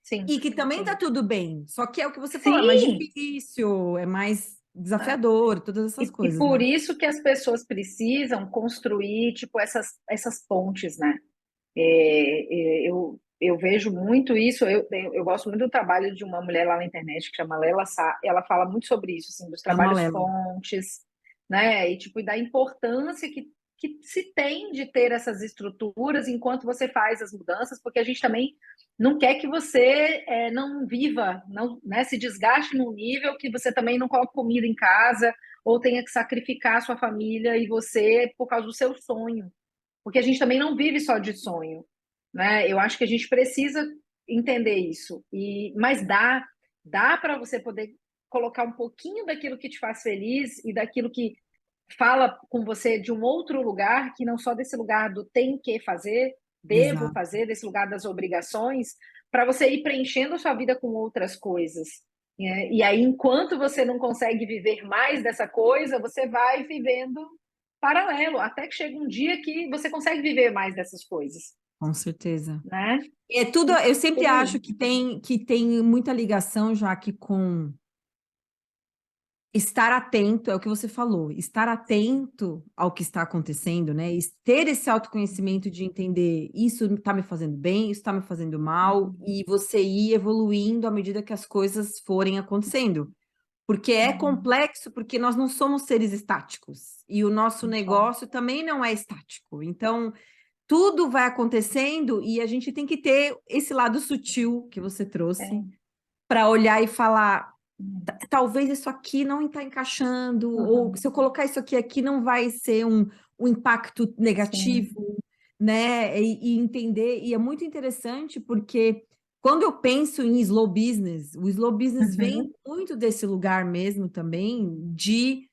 sim, E que também tá sim. tudo bem. Só que é o que você falou, é mais Sim, difícil, é mais é. desafiador, todas essas E coisas, por né? isso que as pessoas precisam construir, tipo, essas pontes, né? Eu vejo muito isso, eu gosto muito do trabalho de uma mulher lá na internet que chama Lela Sá, ela fala muito sobre isso, assim, dos Amo a trabalhos Lela. pontes, né? E, tipo, e da importância que se tem de ter essas estruturas enquanto você faz as mudanças, porque a gente também não quer que você não viva, não, né, se desgaste num nível que você também não coloque comida em casa ou tenha que sacrificar a sua família e você por causa do seu sonho, porque a gente também não vive só de sonho, né? Eu acho que a gente precisa entender isso. Mas dá para você poder colocar um pouquinho daquilo que te faz feliz e daquilo que fala com você de um outro lugar, que não só desse lugar do tem que fazer, devo Exato, fazer, desse lugar das obrigações, para você ir preenchendo a sua vida com outras coisas. Né? E aí, enquanto você não consegue viver mais dessa coisa, você vai vivendo paralelo, até que chega um dia que você consegue viver mais dessas coisas, com certeza. né? É tudo, E eu sempre por aí. acho que tem muita ligação já que com estar atento, é o que você falou, estar atento ao que está acontecendo, né? Ter esse autoconhecimento de entender isso está me fazendo bem, isso está me fazendo mal, Uhum, e você ir evoluindo à medida que as coisas forem acontecendo. Porque é uhum, complexo, porque nós não somos seres estáticos, e o nosso não só. negócio também não é estático. Então, tudo vai acontecendo e a gente tem que ter esse lado sutil que você trouxe É, para olhar e falar é. talvez isso aqui não está encaixando, ou Uhum, se eu colocar isso aqui não vai ser um impacto sim. negativo, né? E entender, e é muito interessante porque quando eu penso em slow business, o slow business vem Uhum. muito desse lugar mesmo também de,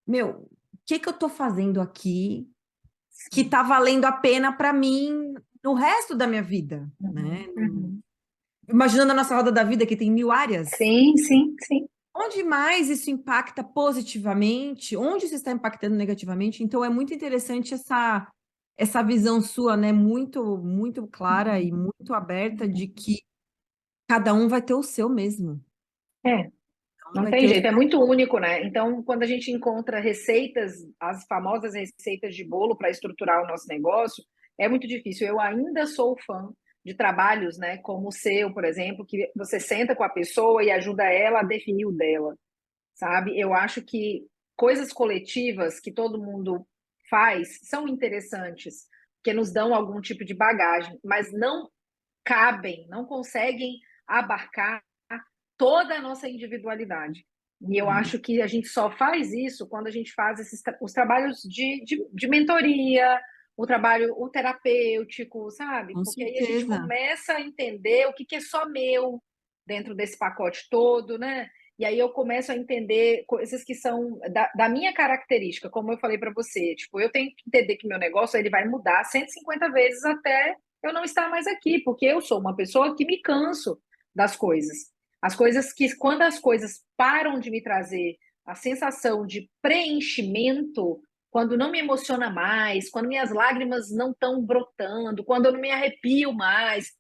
meu, o que que eu estou fazendo aqui que Sim. está valendo a pena para mim no resto da minha vida, né? Uhum. Uhum. Imaginando a nossa roda da vida que tem 1000 áreas, Sim, sim, sim. onde mais isso impacta positivamente, onde isso está impactando negativamente. Então é muito interessante essa visão sua, né? Muito, muito clara e Uhum. muito aberta de Uhum. que cada um vai ter o seu mesmo. É, Cada um não vai tem ter o jeito, é seu. muito único, né? Então, quando a gente encontra receitas, as famosas receitas de bolo para estruturar o nosso negócio, é muito difícil. Eu ainda sou fã de trabalhos, né, como o seu, por exemplo, que você senta com a pessoa e ajuda ela a definir o dela, sabe? Eu acho que coisas coletivas que todo mundo faz são interessantes, que nos dão algum tipo de bagagem, mas não cabem, não conseguem abarcar toda a nossa individualidade. E eu acho que a gente só faz isso quando a gente faz os trabalhos de mentoria, o trabalho o terapêutico, sabe? Com Porque aí a gente certeza. começa a entender o que, que é só meu dentro desse pacote todo, né? E aí eu começo a entender coisas que são da minha característica, como eu falei para você. Tipo, eu tenho que entender que meu negócio ele vai mudar 150 vezes até eu não estar mais aqui, porque eu sou uma pessoa que me canso das coisas. As coisas que, quando as coisas param de me trazer a sensação de preenchimento, quando não me emociona mais, quando minhas lágrimas não estão brotando, quando eu não me arrepio mais,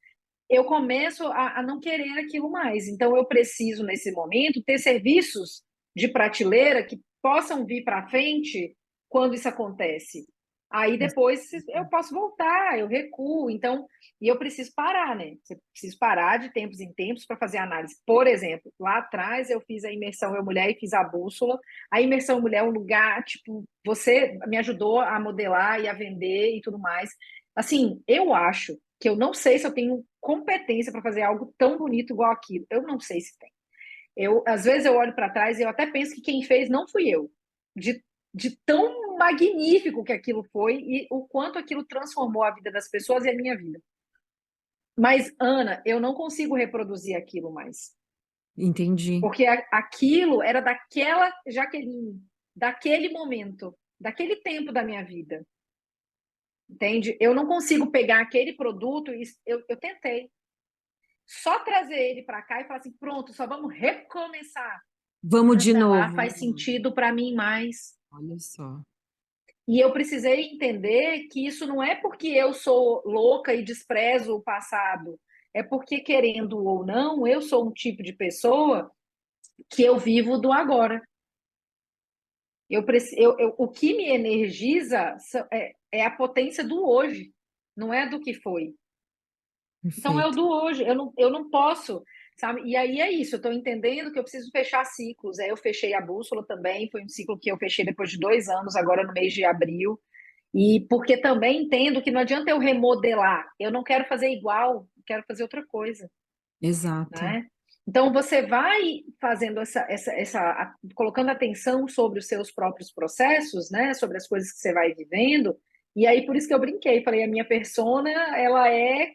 eu começo a não querer aquilo mais. Então, eu preciso, nesse momento, ter serviços de prateleira que possam vir para frente quando isso acontece. Aí depois eu posso voltar, eu recuo. Então, e eu preciso parar, né? Você precisa parar de tempos em tempos para fazer análise. Por exemplo, lá atrás eu fiz a imersão Eu Mulher e fiz a bússola. A imersão Mulher é um lugar, tipo, você me ajudou a modelar e a vender e tudo mais. Assim, eu acho que eu não sei se eu tenho competência para fazer algo tão bonito igual aquilo. Eu não sei se tem. Às vezes eu olho para trás e eu até penso que quem fez não fui eu. De, de tão magnífico que aquilo foi e o quanto aquilo transformou a vida das pessoas e a minha vida. Mas, Ana, eu não consigo reproduzir aquilo mais. Entendi. Porque aquilo era daquela Jaqueline, daquele momento, daquele tempo da minha vida. Entende? Eu não consigo pegar aquele produto e eu tentei. Só trazer ele para cá e falar assim, pronto, só vamos recomeçar. Vamos de Não, ah, novo. faz sentido para mim mais. Olha só. E eu precisei entender que isso não é porque eu sou louca e desprezo o passado, é porque, querendo ou não, eu sou um tipo de pessoa que eu vivo do agora. O que me energiza é a potência do hoje, não é do que foi. Então é o Perfeito. do hoje, eu não posso, sabe? E aí é isso, eu estou entendendo que eu preciso fechar ciclos. Aí eu fechei a bússola também, foi um ciclo que eu fechei depois de 2 anos, agora no mês de abril. E porque também entendo que não adianta eu remodelar, eu não quero fazer igual, quero fazer outra coisa, Exato. né? Então você vai fazendo colocando atenção sobre os seus próprios processos, né? Sobre as coisas que você vai vivendo. E aí por isso que eu brinquei, falei, a minha persona, ela é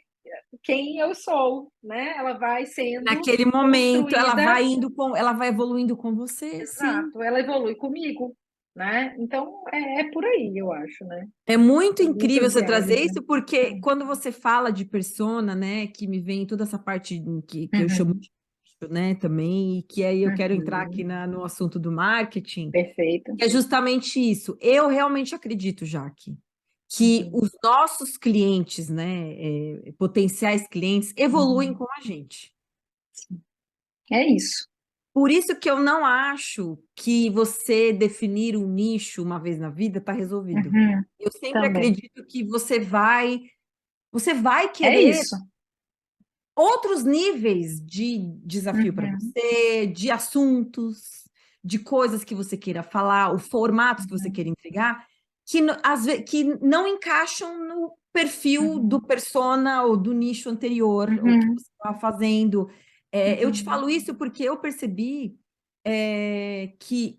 quem eu sou, né? Ela vai sendo Naquele momento, ela construída, vai indo com, ela vai evoluindo com você, sim. exato, ela evolui comigo, né? Então é por aí, eu acho, né? É muito Tem incrível muitas você trazer viagens, né? isso, porque quando você fala de persona, né, que me vem toda essa parte que eu chamo Uhum, de nicho, né, também, e que aí eu quero entrar aqui uhum, no assunto do marketing, perfeito. que é justamente isso. Eu realmente acredito, Jaque, que Uhum, os nossos clientes, né, potenciais clientes, evoluem uhum. com a gente. É isso. Por isso que eu não acho que você definir um nicho uma vez na vida está resolvido. Uhum, Eu sempre também. acredito que você vai É querer isso. outros níveis de desafio para Uhum, você, de assuntos, de coisas que você queira falar, os formatos que você uhum, queira entregar, que, às vezes, que não encaixam no perfil do uhum, persona ou do nicho anterior, ou que uhum, você estava fazendo. Eu te uhum, falo isso porque eu percebi que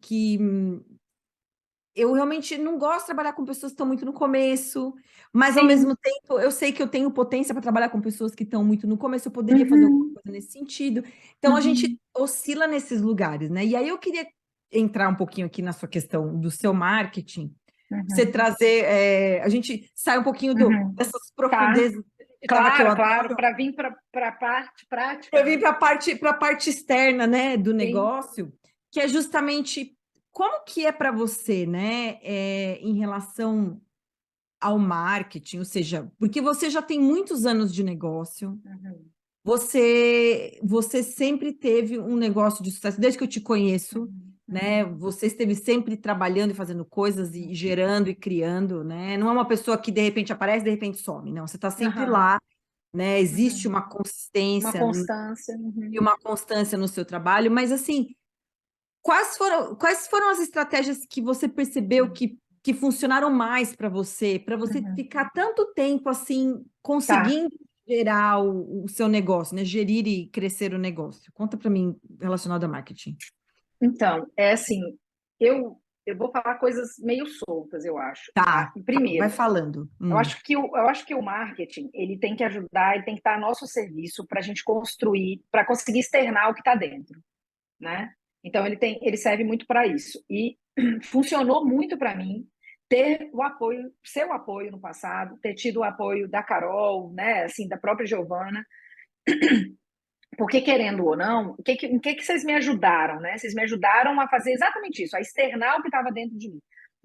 eu realmente não gosto de trabalhar com pessoas que estão muito no começo, mas ao Sim. mesmo tempo eu sei que eu tenho potência para trabalhar com pessoas que estão muito no começo, eu poderia fazer alguma Uhum, coisa nesse sentido. Então a gente uhum, oscila nesses lugares, né? E aí eu queria entrar um pouquinho aqui na sua questão do seu marketing, você uhum, trazer, a gente sai um pouquinho uhum. dessas Tá. profundezas que eu Claro, claro, adoro, para vir para a parte para prática, vir né? para a parte externa, né, do Sim. negócio, que é justamente como que é para você, né, em relação ao marketing, ou seja, porque você já tem muitos anos de negócio, Uhum, você sempre teve um negócio de sucesso, desde que eu te conheço, uhum, né? uhum, Você esteve sempre trabalhando e fazendo coisas e gerando e criando, né? Não é uma pessoa que de repente aparece, de repente some, não. Você está sempre aham, lá, né? Existe uhum. uma Uma consistência constância. e Uhum, uma constância no seu trabalho, mas assim, quais foram as estratégias que você percebeu uhum, que funcionaram mais para você uhum. ficar tanto tempo assim Tá. conseguindo gerar o seu negócio, né? Gerir e crescer o negócio. Conta para mim relacionado a marketing. Então, é assim, eu vou falar coisas meio soltas, eu acho. Tá, tá, vai Primeiro, falando. eu acho que o marketing ele tem que ajudar, ele tem que estar a nosso serviço para a gente construir, para conseguir externar o que está dentro, né? Então ele serve muito para isso e funcionou muito para mim ter o apoio, seu apoio no passado, ter tido o apoio da Carol, né? Assim, da própria Giovana. Porque, querendo ou não, em que vocês me ajudaram, né? Vocês me ajudaram a fazer exatamente isso, a externar o que estava dentro de mim.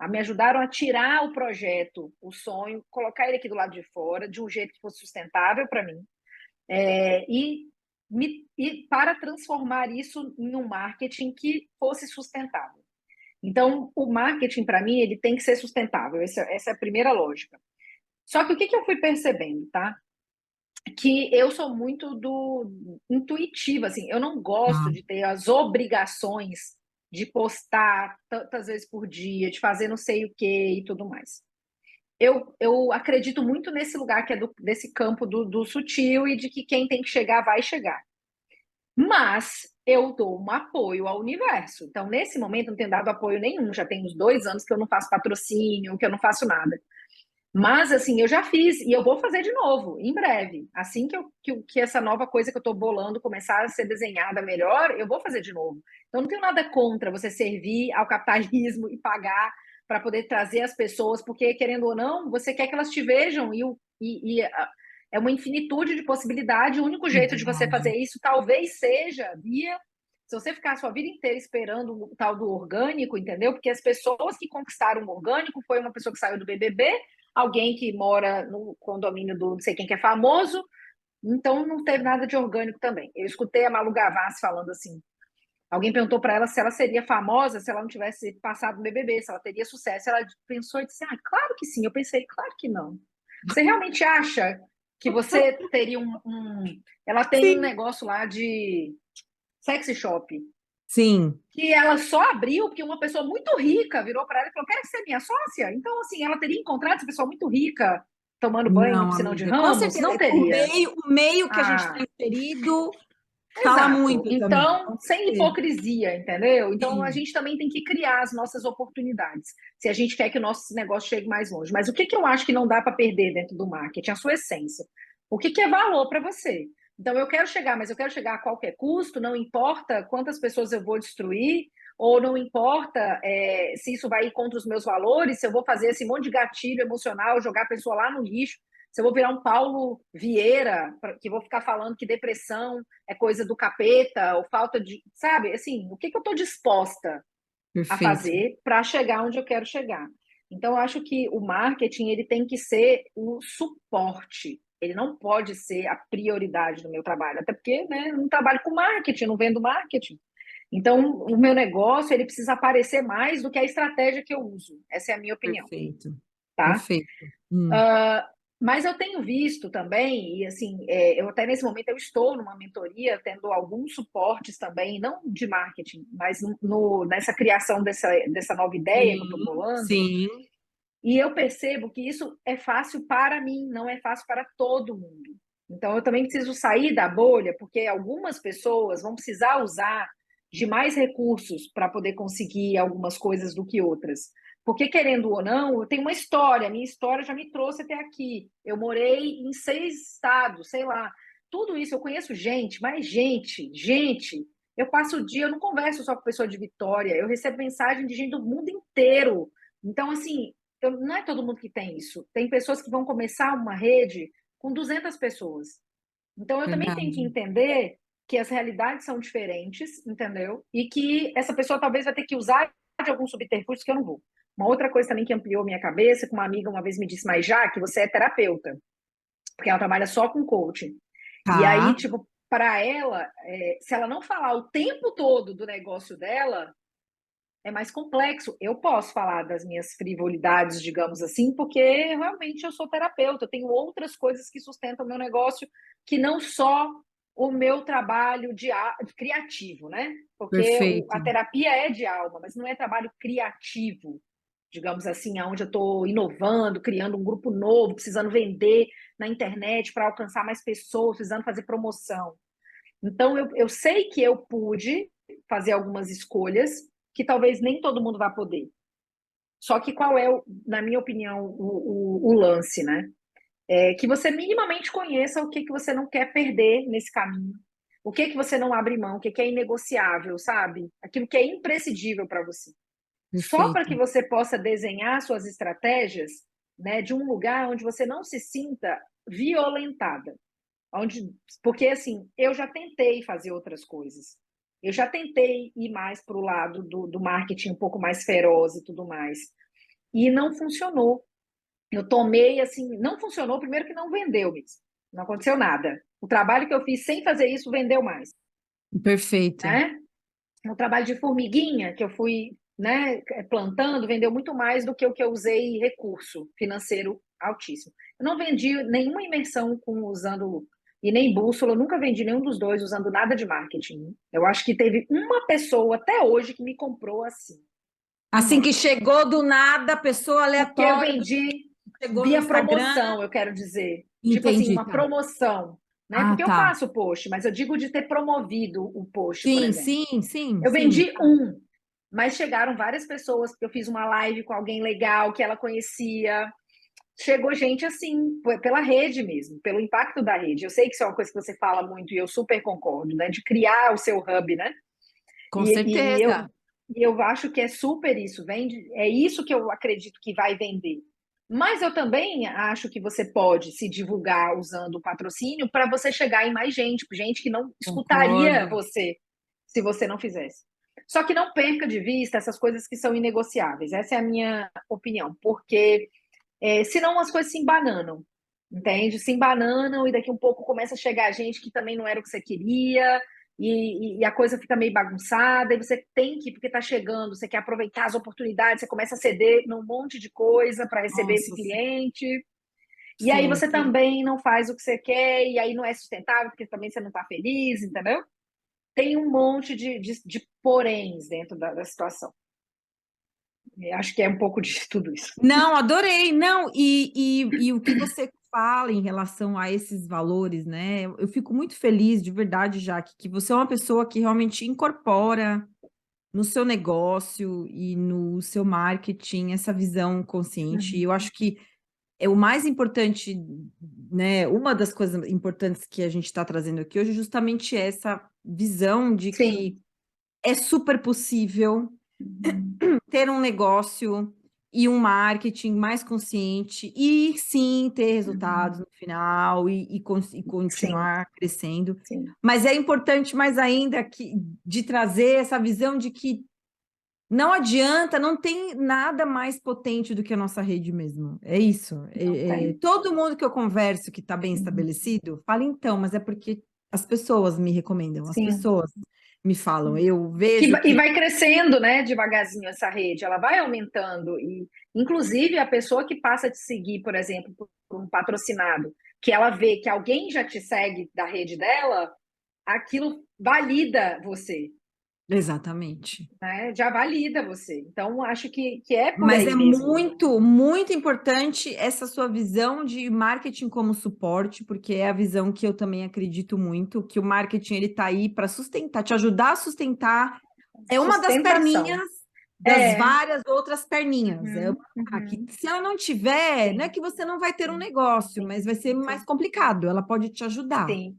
Me ajudaram a tirar o projeto, o sonho, colocar ele aqui do lado de fora, de um jeito que fosse sustentável para mim, e para transformar isso em um marketing que fosse sustentável. Então, o marketing, para mim, ele tem que ser sustentável. Essa é a primeira lógica. Só que o que eu fui percebendo, tá? Que eu sou muito do intuitiva, assim, eu não gosto Tá. de ter as obrigações de postar tantas vezes por dia, de fazer não sei o que e tudo mais. Eu acredito muito nesse lugar que é desse campo do sutil e de que quem tem que chegar vai chegar. Mas eu dou um apoio ao universo. Então, nesse momento, não tenho dado apoio nenhum. Já tem uns 2 anos que eu não faço patrocínio, que eu não faço nada. Mas, assim, eu já fiz e eu vou fazer de novo, em breve. Assim que essa nova coisa que eu estou bolando começar a ser desenhada melhor, eu vou fazer de novo. Então, não tenho nada contra você servir ao capitalismo e pagar para poder trazer as pessoas, porque, querendo ou não, você quer que elas te vejam é uma infinitude de possibilidade. O único É jeito de você verdade. fazer isso talvez seja via. Se você ficar a sua vida inteira esperando o tal do orgânico, entendeu? Porque as pessoas que conquistaram o orgânico foi uma pessoa que saiu do BBB, alguém que mora no condomínio do não sei quem que é famoso, então não teve nada de orgânico também. Eu escutei a Malu Gavassi falando assim, alguém perguntou para ela se ela seria famosa se ela não tivesse passado no BBB, se ela teria sucesso. Ela pensou e disse, claro que sim. Eu pensei, claro que não. Você realmente acha que você teria Ela tem um Sim. negócio lá de sexy shop, Sim. que ela só abriu porque uma pessoa muito rica virou para ela e falou: quer ser minha sócia? Então, assim, ela teria encontrado essa pessoa muito rica tomando banho no Não, piscinão de amiga, com Ramos? Não certeza. teria. O meio que a gente está Ah, inserido fala exato. muito também, Então, com sem certeza. hipocrisia, entendeu? Então, a Sim, gente também tem que criar as nossas oportunidades, se a gente quer que o nosso negócio chegue mais longe. Mas o que eu acho que não dá para perder dentro do marketing? A sua essência. O que é valor para você? Então, eu quero chegar, mas eu quero chegar a qualquer custo, não importa quantas pessoas eu vou destruir, ou não importa se isso vai ir contra os meus valores, se eu vou fazer esse monte de gatilho emocional, jogar a pessoa lá no lixo, se eu vou virar um Paulo Vieira, que vou ficar falando que depressão é coisa do capeta, ou falta de. Sabe? Assim, o que eu estou disposta a perfeito. fazer para chegar onde eu quero chegar? Então, eu acho que o marketing ele tem que ser o suporte. Ele não pode ser a prioridade do meu trabalho, até porque né, eu não trabalho com marketing, não vendo marketing. Então, o meu negócio ele precisa aparecer mais do que a estratégia que eu uso. Essa é a minha opinião, Perfeito. tá? Perfeito. Hum. Uh, mas eu tenho visto também, e assim, eu até nesse momento eu estou numa mentoria, tendo alguns suportes também, não de marketing, mas nessa criação dessa nova ideia que eu estou Sim, bolando, sim. e eu percebo que isso é fácil para mim, não é fácil para todo mundo. Então eu também preciso sair da bolha, porque algumas pessoas vão precisar usar de mais recursos para poder conseguir algumas coisas do que outras. Porque, querendo ou não, eu tenho uma história, a minha história já me trouxe até aqui. Eu morei em 6 estados, sei lá. Tudo isso, eu conheço gente, mas gente. Eu passo o dia, eu não converso só com pessoa de Vitória, eu recebo mensagem de gente do mundo inteiro. Então, assim, não é todo mundo que tem isso. Tem pessoas que vão começar uma rede com 200 pessoas. Então, eu também tenho que Verdade. entender que as realidades são diferentes, entendeu? E que essa pessoa talvez vai ter que usar de alguns subterfúgios que eu não vou. Uma outra coisa também que ampliou minha cabeça, que uma amiga uma vez me disse, mas já que você é terapeuta, porque ela trabalha só com coaching. E aí, Tá, tipo, para ela, se ela não falar o tempo todo do negócio dela, é mais complexo. Eu posso falar das minhas frivolidades, digamos assim, porque realmente eu sou terapeuta, eu tenho outras coisas que sustentam o meu negócio, que não só o meu trabalho criativo, né? Porque a perfeito. terapia é de alma, mas não é trabalho criativo, digamos assim, onde eu estou inovando, criando um grupo novo, precisando vender na internet para alcançar mais pessoas, precisando fazer promoção. Então, eu sei que eu pude fazer algumas escolhas que talvez nem todo mundo vá poder. Só que qual é, na minha opinião, o lance, né? É que você minimamente conheça o que, que você não quer perder nesse caminho. O que você não abre mão, o que, que é inegociável, sabe? Aquilo que é imprescindível para você. Só para que Perfeito. você possa desenhar suas estratégias, né, de um lugar onde você não se sinta violentada. Onde, porque assim, eu já tentei fazer outras coisas. Eu já tentei ir mais para o lado do marketing um pouco mais feroz e tudo mais. E não funcionou. Eu tomei assim, não funcionou, primeiro que não vendeu mesmo. Não aconteceu nada. O trabalho que eu fiz sem fazer isso vendeu mais, Perfeito. né? O trabalho de formiguinha que eu fui, né, plantando, vendeu muito mais do que o que eu usei recurso financeiro altíssimo. Eu não vendi nenhuma imersão usando e nem bússola, eu nunca vendi nenhum dos dois usando nada de marketing. Eu acho que teve uma pessoa até hoje que me comprou assim. Assim Uma. que chegou do nada, pessoa Porque eu aleatória vendi chegou no via Instagram. promoção, eu quero dizer. Tipo assim, Entendi, uma tá. promoção, né? Ah, Porque eu tá. faço post, mas eu digo de ter promovido o post, por Sim, exemplo. sim, sim, Eu sim. vendi um, mas chegaram várias pessoas, porque eu fiz uma live com alguém legal que ela conhecia. Chegou gente assim, pela rede mesmo, pelo impacto da rede. Eu sei que isso é uma coisa que você fala muito e eu super concordo, né? De criar o seu hub, né? Com E, e eu, certeza. e eu acho que é super isso, vende, é isso que eu acredito que vai vender. Mas eu também acho que você pode se divulgar usando o patrocínio para você chegar em mais gente que não escutaria Concordo. você se você não fizesse. Só que não perca de vista essas coisas que são inegociáveis. Essa é a minha opinião, porque senão as coisas se embananam, entende? Se embananam e daqui um pouco começa a chegar gente que também não era o que você queria e a coisa fica meio bagunçada e você tem que, porque está chegando, você quer aproveitar as oportunidades, você começa a ceder num monte de coisa para receber esse Nossa, cliente e aí sim, você sim. também não faz o que você quer e aí não é sustentável porque também você não está feliz, entendeu? Tem um monte de poréns dentro da situação. Acho que é um pouco de tudo isso. Não, adorei. Não, e o que você fala em relação a esses valores, né? Eu fico muito feliz, de verdade, Jaque, que você é uma pessoa que realmente incorpora no seu negócio e no seu marketing essa visão consciente. E eu Uhum. acho que é o mais importante, né? Uma das coisas importantes que a gente está trazendo aqui hoje é justamente essa visão de que Sim. é super possível Uhum. ter um negócio e um marketing mais consciente e sim ter resultados Uhum. no final e Sim, continuar crescendo. sim. Mas é importante mais ainda de trazer essa visão de que não adianta, não tem nada mais potente do que a nossa rede mesmo. É isso. Não tem. Todo mundo que eu converso que está bem Uhum. estabelecido, fala então, mas é porque as pessoas me recomendam, as Sim. pessoas me falam. Eu vejo E que. vai crescendo, né, devagarzinho essa rede, ela vai aumentando. E, inclusive, a pessoa que passa a te seguir, por exemplo, por um patrocinado, que ela vê que alguém já te segue da rede dela, aquilo valida você, Exatamente. né? Já valida você. Então, acho que é por Mas aí é mesmo. muito, muito importante essa sua visão de marketing como suporte, porque é a visão que eu também acredito muito, que o marketing ele está aí para sustentar, te ajudar a sustentar. É uma das Sustentação. perninhas, das várias outras perninhas. uhum. Se ela não tiver, não é Sim, que você não vai ter um sim, negócio, sim, mas vai ser mais sim, complicado. Ela pode te ajudar. sim.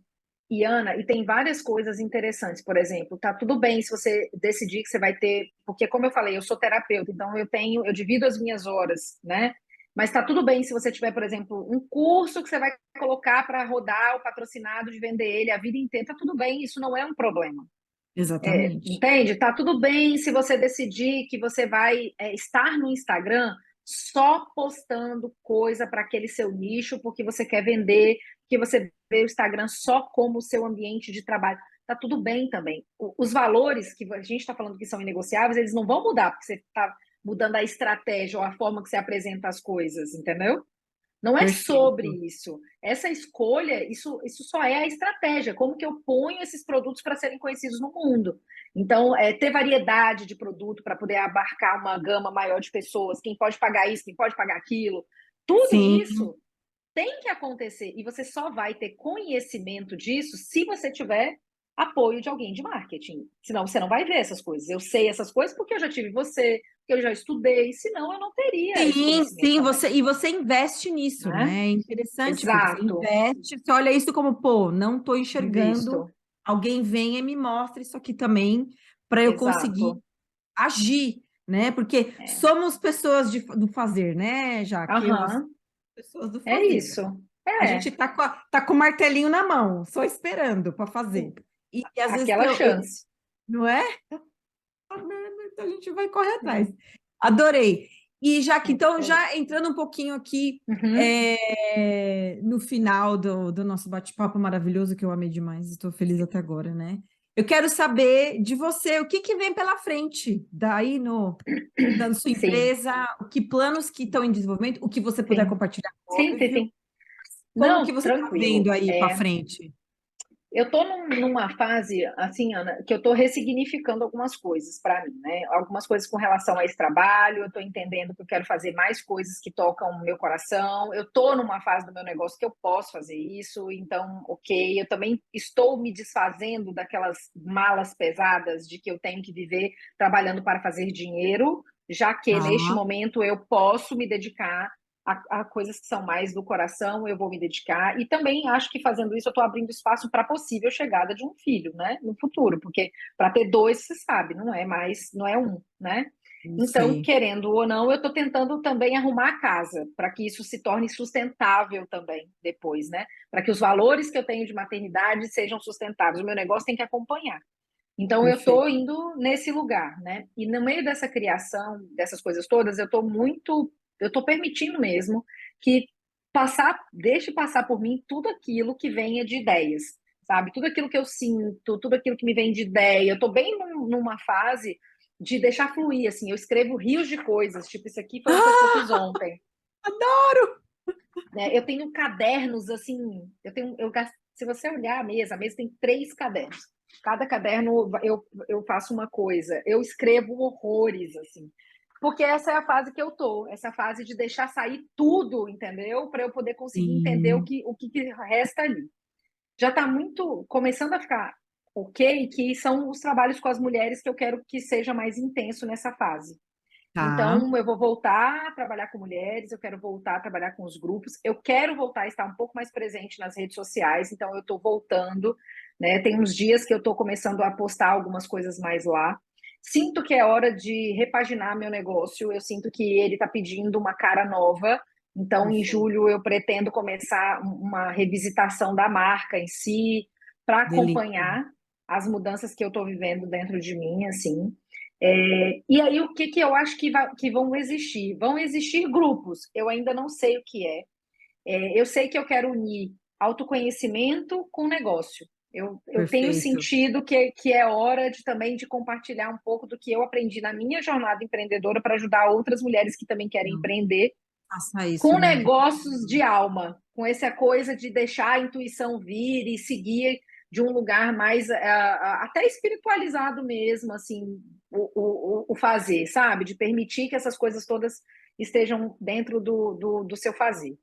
E Ana, e tem várias coisas interessantes, por exemplo, tá tudo bem se você decidir que você vai ter, porque como eu falei, eu sou terapeuta, então eu divido as minhas horas, né? Mas tá tudo bem se você tiver, por exemplo, um curso que você vai colocar para rodar o patrocinado de vender ele a vida inteira, tá tudo bem, isso não é um problema. Exatamente. Entende? Tá tudo bem se você decidir que você vai estar no Instagram só postando coisa para aquele seu nicho, porque você quer vender, que você vê o Instagram só como o seu ambiente de trabalho. Tá tudo bem também. Os valores que a gente está falando que são inegociáveis, eles não vão mudar, porque você está mudando a estratégia ou a forma que você apresenta as coisas, entendeu? Não é sobre Perfeito. isso. Essa escolha, isso só é a estratégia, como que eu ponho esses produtos para serem conhecidos no mundo. Então, ter variedade de produto para poder abarcar uma gama maior de pessoas, quem pode pagar isso, quem pode pagar aquilo, tudo Sim, isso tem que acontecer e você só vai ter conhecimento disso se você tiver apoio de alguém de marketing. Senão você não vai ver essas coisas. Eu sei essas coisas porque eu já tive você, porque eu já estudei, senão eu não teria esse sim, conhecimento sim, também, você investe nisso, né? né? É interessante, porque você Exato, investe, você olha isso como, pô, não estou enxergando, invisto. alguém venha e me mostre isso aqui também, para eu conseguir Exato. agir, né? Porque É. somos pessoas do fazer, né, Jaque? Eu sou Aham, pessoas do é fazer. isso. A gente É, tá com o martelinho na mão, só esperando para fazer. E às vezes aquela chance. não é? Então a gente vai correr atrás. Adorei. E já que, então, É. já entrando um pouquinho aqui Uhum. no final do nosso bate-papo maravilhoso, que eu amei demais, estou feliz até agora, né? Eu quero saber de você, o que que vem pela frente daí na sua Sim, empresa, que planos que estão em desenvolvimento, o que você puder sim. compartilhar, Sim, sim, óbvio. sim. Como que Não, você está vendo tranquilo. aí para frente? Eu estou numa fase, assim, Ana, que eu estou ressignificando algumas coisas para mim, né? Algumas coisas com relação a esse trabalho, eu estou entendendo que eu quero fazer mais coisas que tocam o meu coração. Eu estou numa fase do meu negócio que eu posso fazer isso, então, ok. Eu também estou me desfazendo daquelas malas pesadas de que eu tenho que viver trabalhando para fazer dinheiro, já que neste Tá, momento eu posso me dedicar a coisas que são mais do coração, eu vou me dedicar. E também acho que fazendo isso eu estou abrindo espaço para a possível chegada de um filho, né? No futuro, porque para ter dois, você sabe, não é mais, não é um, né? eu Então, sei. querendo ou não, eu estou tentando também arrumar a casa para que isso se torne sustentável também depois, né? Para que os valores que eu tenho de maternidade sejam sustentáveis. O meu negócio tem que acompanhar. Então, eu estou Perfeito. indo nesse lugar, né? E no meio dessa criação, dessas coisas todas, eu estou permitindo mesmo que deixe passar por mim tudo aquilo que venha de ideias, sabe? Tudo aquilo que eu sinto, tudo aquilo que me vem de ideia. Eu estou bem numa fase de deixar fluir, assim. Eu escrevo rios de coisas, tipo, isso aqui foi uma coisa que eu fiz ontem, Adoro! né? Eu tenho cadernos, assim, se você olhar a mesa tem 3 cadernos. Cada caderno eu faço uma coisa. Eu escrevo horrores, assim. Porque essa é a fase que eu tô, essa fase de deixar sair tudo, entendeu? Para eu poder conseguir entender Sim, o que resta ali. Já está muito começando a ficar ok, que são os trabalhos com as mulheres que eu quero que seja mais intenso nessa fase. tá. Então, eu vou voltar a trabalhar com mulheres, eu quero voltar a trabalhar com os grupos, eu quero voltar a estar um pouco mais presente nas redes sociais, então eu estou voltando, né? Tem uns dias que eu estou começando a postar algumas coisas mais lá. Sinto que é hora de repaginar meu negócio, eu sinto que ele está pedindo uma cara nova, então em Perfeito. julho eu pretendo começar uma revisitação da marca em si, para Delícia. acompanhar as mudanças que eu estou vivendo dentro de mim, assim. E aí, o que, que eu acho que vão existir? Vão existir grupos, eu ainda não sei o que é. Eu sei que eu quero unir autoconhecimento com negócio. Eu tenho Perfeito. sentido que é hora de também de compartilhar um pouco do que eu aprendi na minha jornada empreendedora para ajudar outras mulheres que também querem Não, empreender faça isso, com amiga. negócios de alma, com essa coisa de deixar a intuição vir e seguir de um lugar mais até espiritualizado mesmo, assim, o fazer, sabe? De permitir que essas coisas todas estejam dentro do seu fazer.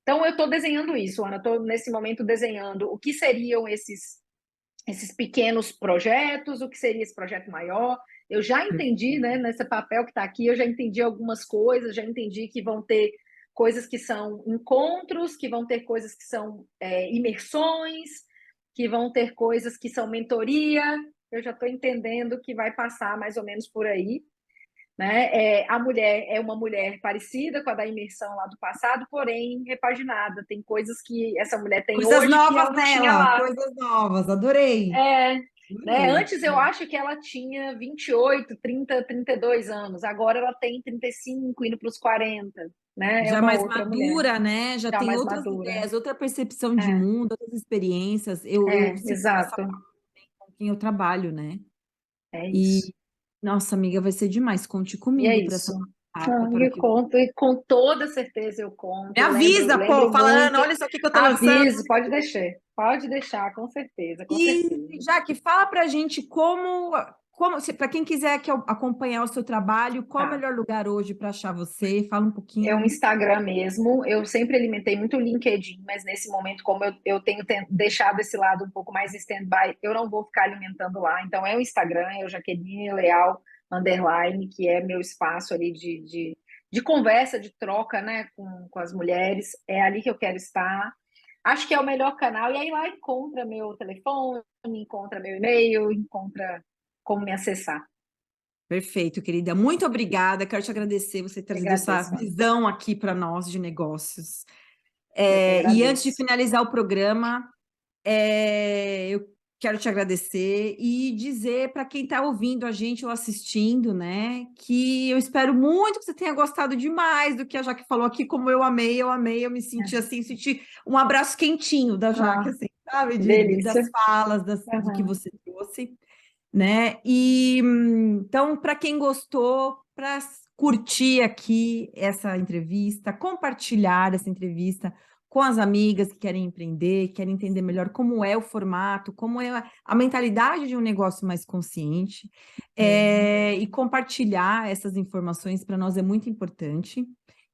Então, eu estou desenhando isso, Ana, estou nesse momento desenhando o que seriam esses pequenos projetos, o que seria esse projeto maior. Eu já entendi, né, nesse papel que está aqui, eu já entendi algumas coisas, já entendi que vão ter coisas que são encontros, que vão ter coisas que são imersões, que vão ter coisas que são mentoria. Eu já estou entendendo que vai passar mais ou menos por aí. Né? A mulher é uma mulher parecida com a da imersão lá do passado, porém repaginada. Tem coisas que essa mulher tem Coisas hoje que novas ela não tinha nela, lá. coisas novas, adorei. É, né? Adorei. Antes eu acho que ela tinha 28, 30, 32 anos. Agora ela tem 35, indo para os 40. Né? É Já uma mais outra mulher, madura, né? Já já tem mais outras madura. ideias, outra percepção de mundo, outras experiências. Eu sinto essa Exato. com quem eu trabalho, né? É isso. E, nossa, amiga, vai ser demais. Conte E é comigo para essa isso. etapa, Não, para eu que conto, e com toda certeza eu conto. me Eu lembro, avisa, pô, lembro falando, muito. olha isso aqui que eu tô lançando. Aviso, pode deixar, com certeza, com E, certeza. Jaque, fala pra gente como para quem quiser acompanhar o seu trabalho, qual o Tá. melhor lugar hoje para achar você? Fala um É o pouquinho. Instagram mesmo. Eu sempre alimentei muito o LinkedIn, mas nesse momento, como eu tenho deixado esse lado um pouco mais stand-by, eu não vou ficar alimentando lá. Então é o Instagram, é o Jaqueline Leal underline, que é meu espaço ali de conversa, de troca, né, com as mulheres. É ali que eu quero estar. Acho que é o melhor canal. E aí lá encontra meu telefone, encontra meu e-mail, encontra como me acessar. Perfeito, querida. Muito obrigada. Quero te agradecer você ter Eu trazido essa agradeço, Ana. visão aqui para nós de negócios. Eu que E antes de agradeço. finalizar o programa, eu quero te agradecer e dizer para quem está ouvindo a gente ou assistindo, né, que eu espero muito que você tenha gostado demais do que a Jaque falou aqui, como eu amei, eu me senti assim, senti um abraço quentinho da Jaque, Ah, assim, sabe, que das delícia. falas, do que Aham. você trouxe, né? E então, para quem gostou, para curtir aqui essa entrevista, compartilhar essa entrevista com as amigas que querem empreender, que querem entender melhor como é o formato, como é a mentalidade de um negócio mais consciente, e compartilhar essas informações para nós é muito importante.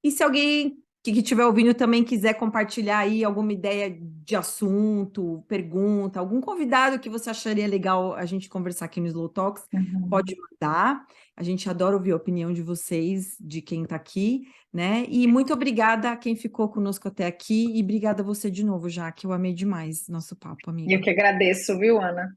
E se alguém que estiver ouvindo também quiser compartilhar aí alguma ideia de assunto, pergunta, algum convidado que você acharia legal a gente conversar aqui no Slow Talks, Uhum. pode mandar. A gente adora ouvir a opinião de vocês, de quem está aqui, né? E muito obrigada a quem ficou conosco até aqui e obrigada a você de novo, já que eu amei demais nosso papo, E eu amiga. que agradeço, viu, Ana?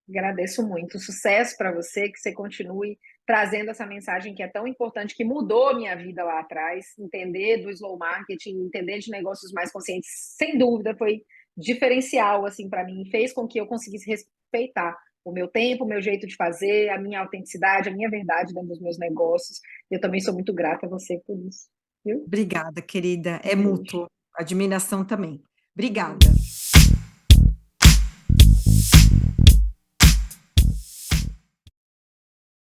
Agradeço muito. Sucesso para você, que você continue trazendo essa mensagem que é tão importante, que mudou a minha vida lá atrás. Entender do slow marketing, entender de negócios mais conscientes, sem dúvida, foi diferencial assim para mim, fez com que eu conseguisse respeitar o meu tempo, o meu jeito de fazer, a minha autenticidade, a minha verdade dentro dos meus negócios. Eu também sou muito grata a você por isso, viu? Obrigada, querida. É Um beijo. mútuo. Admiração também. Obrigada.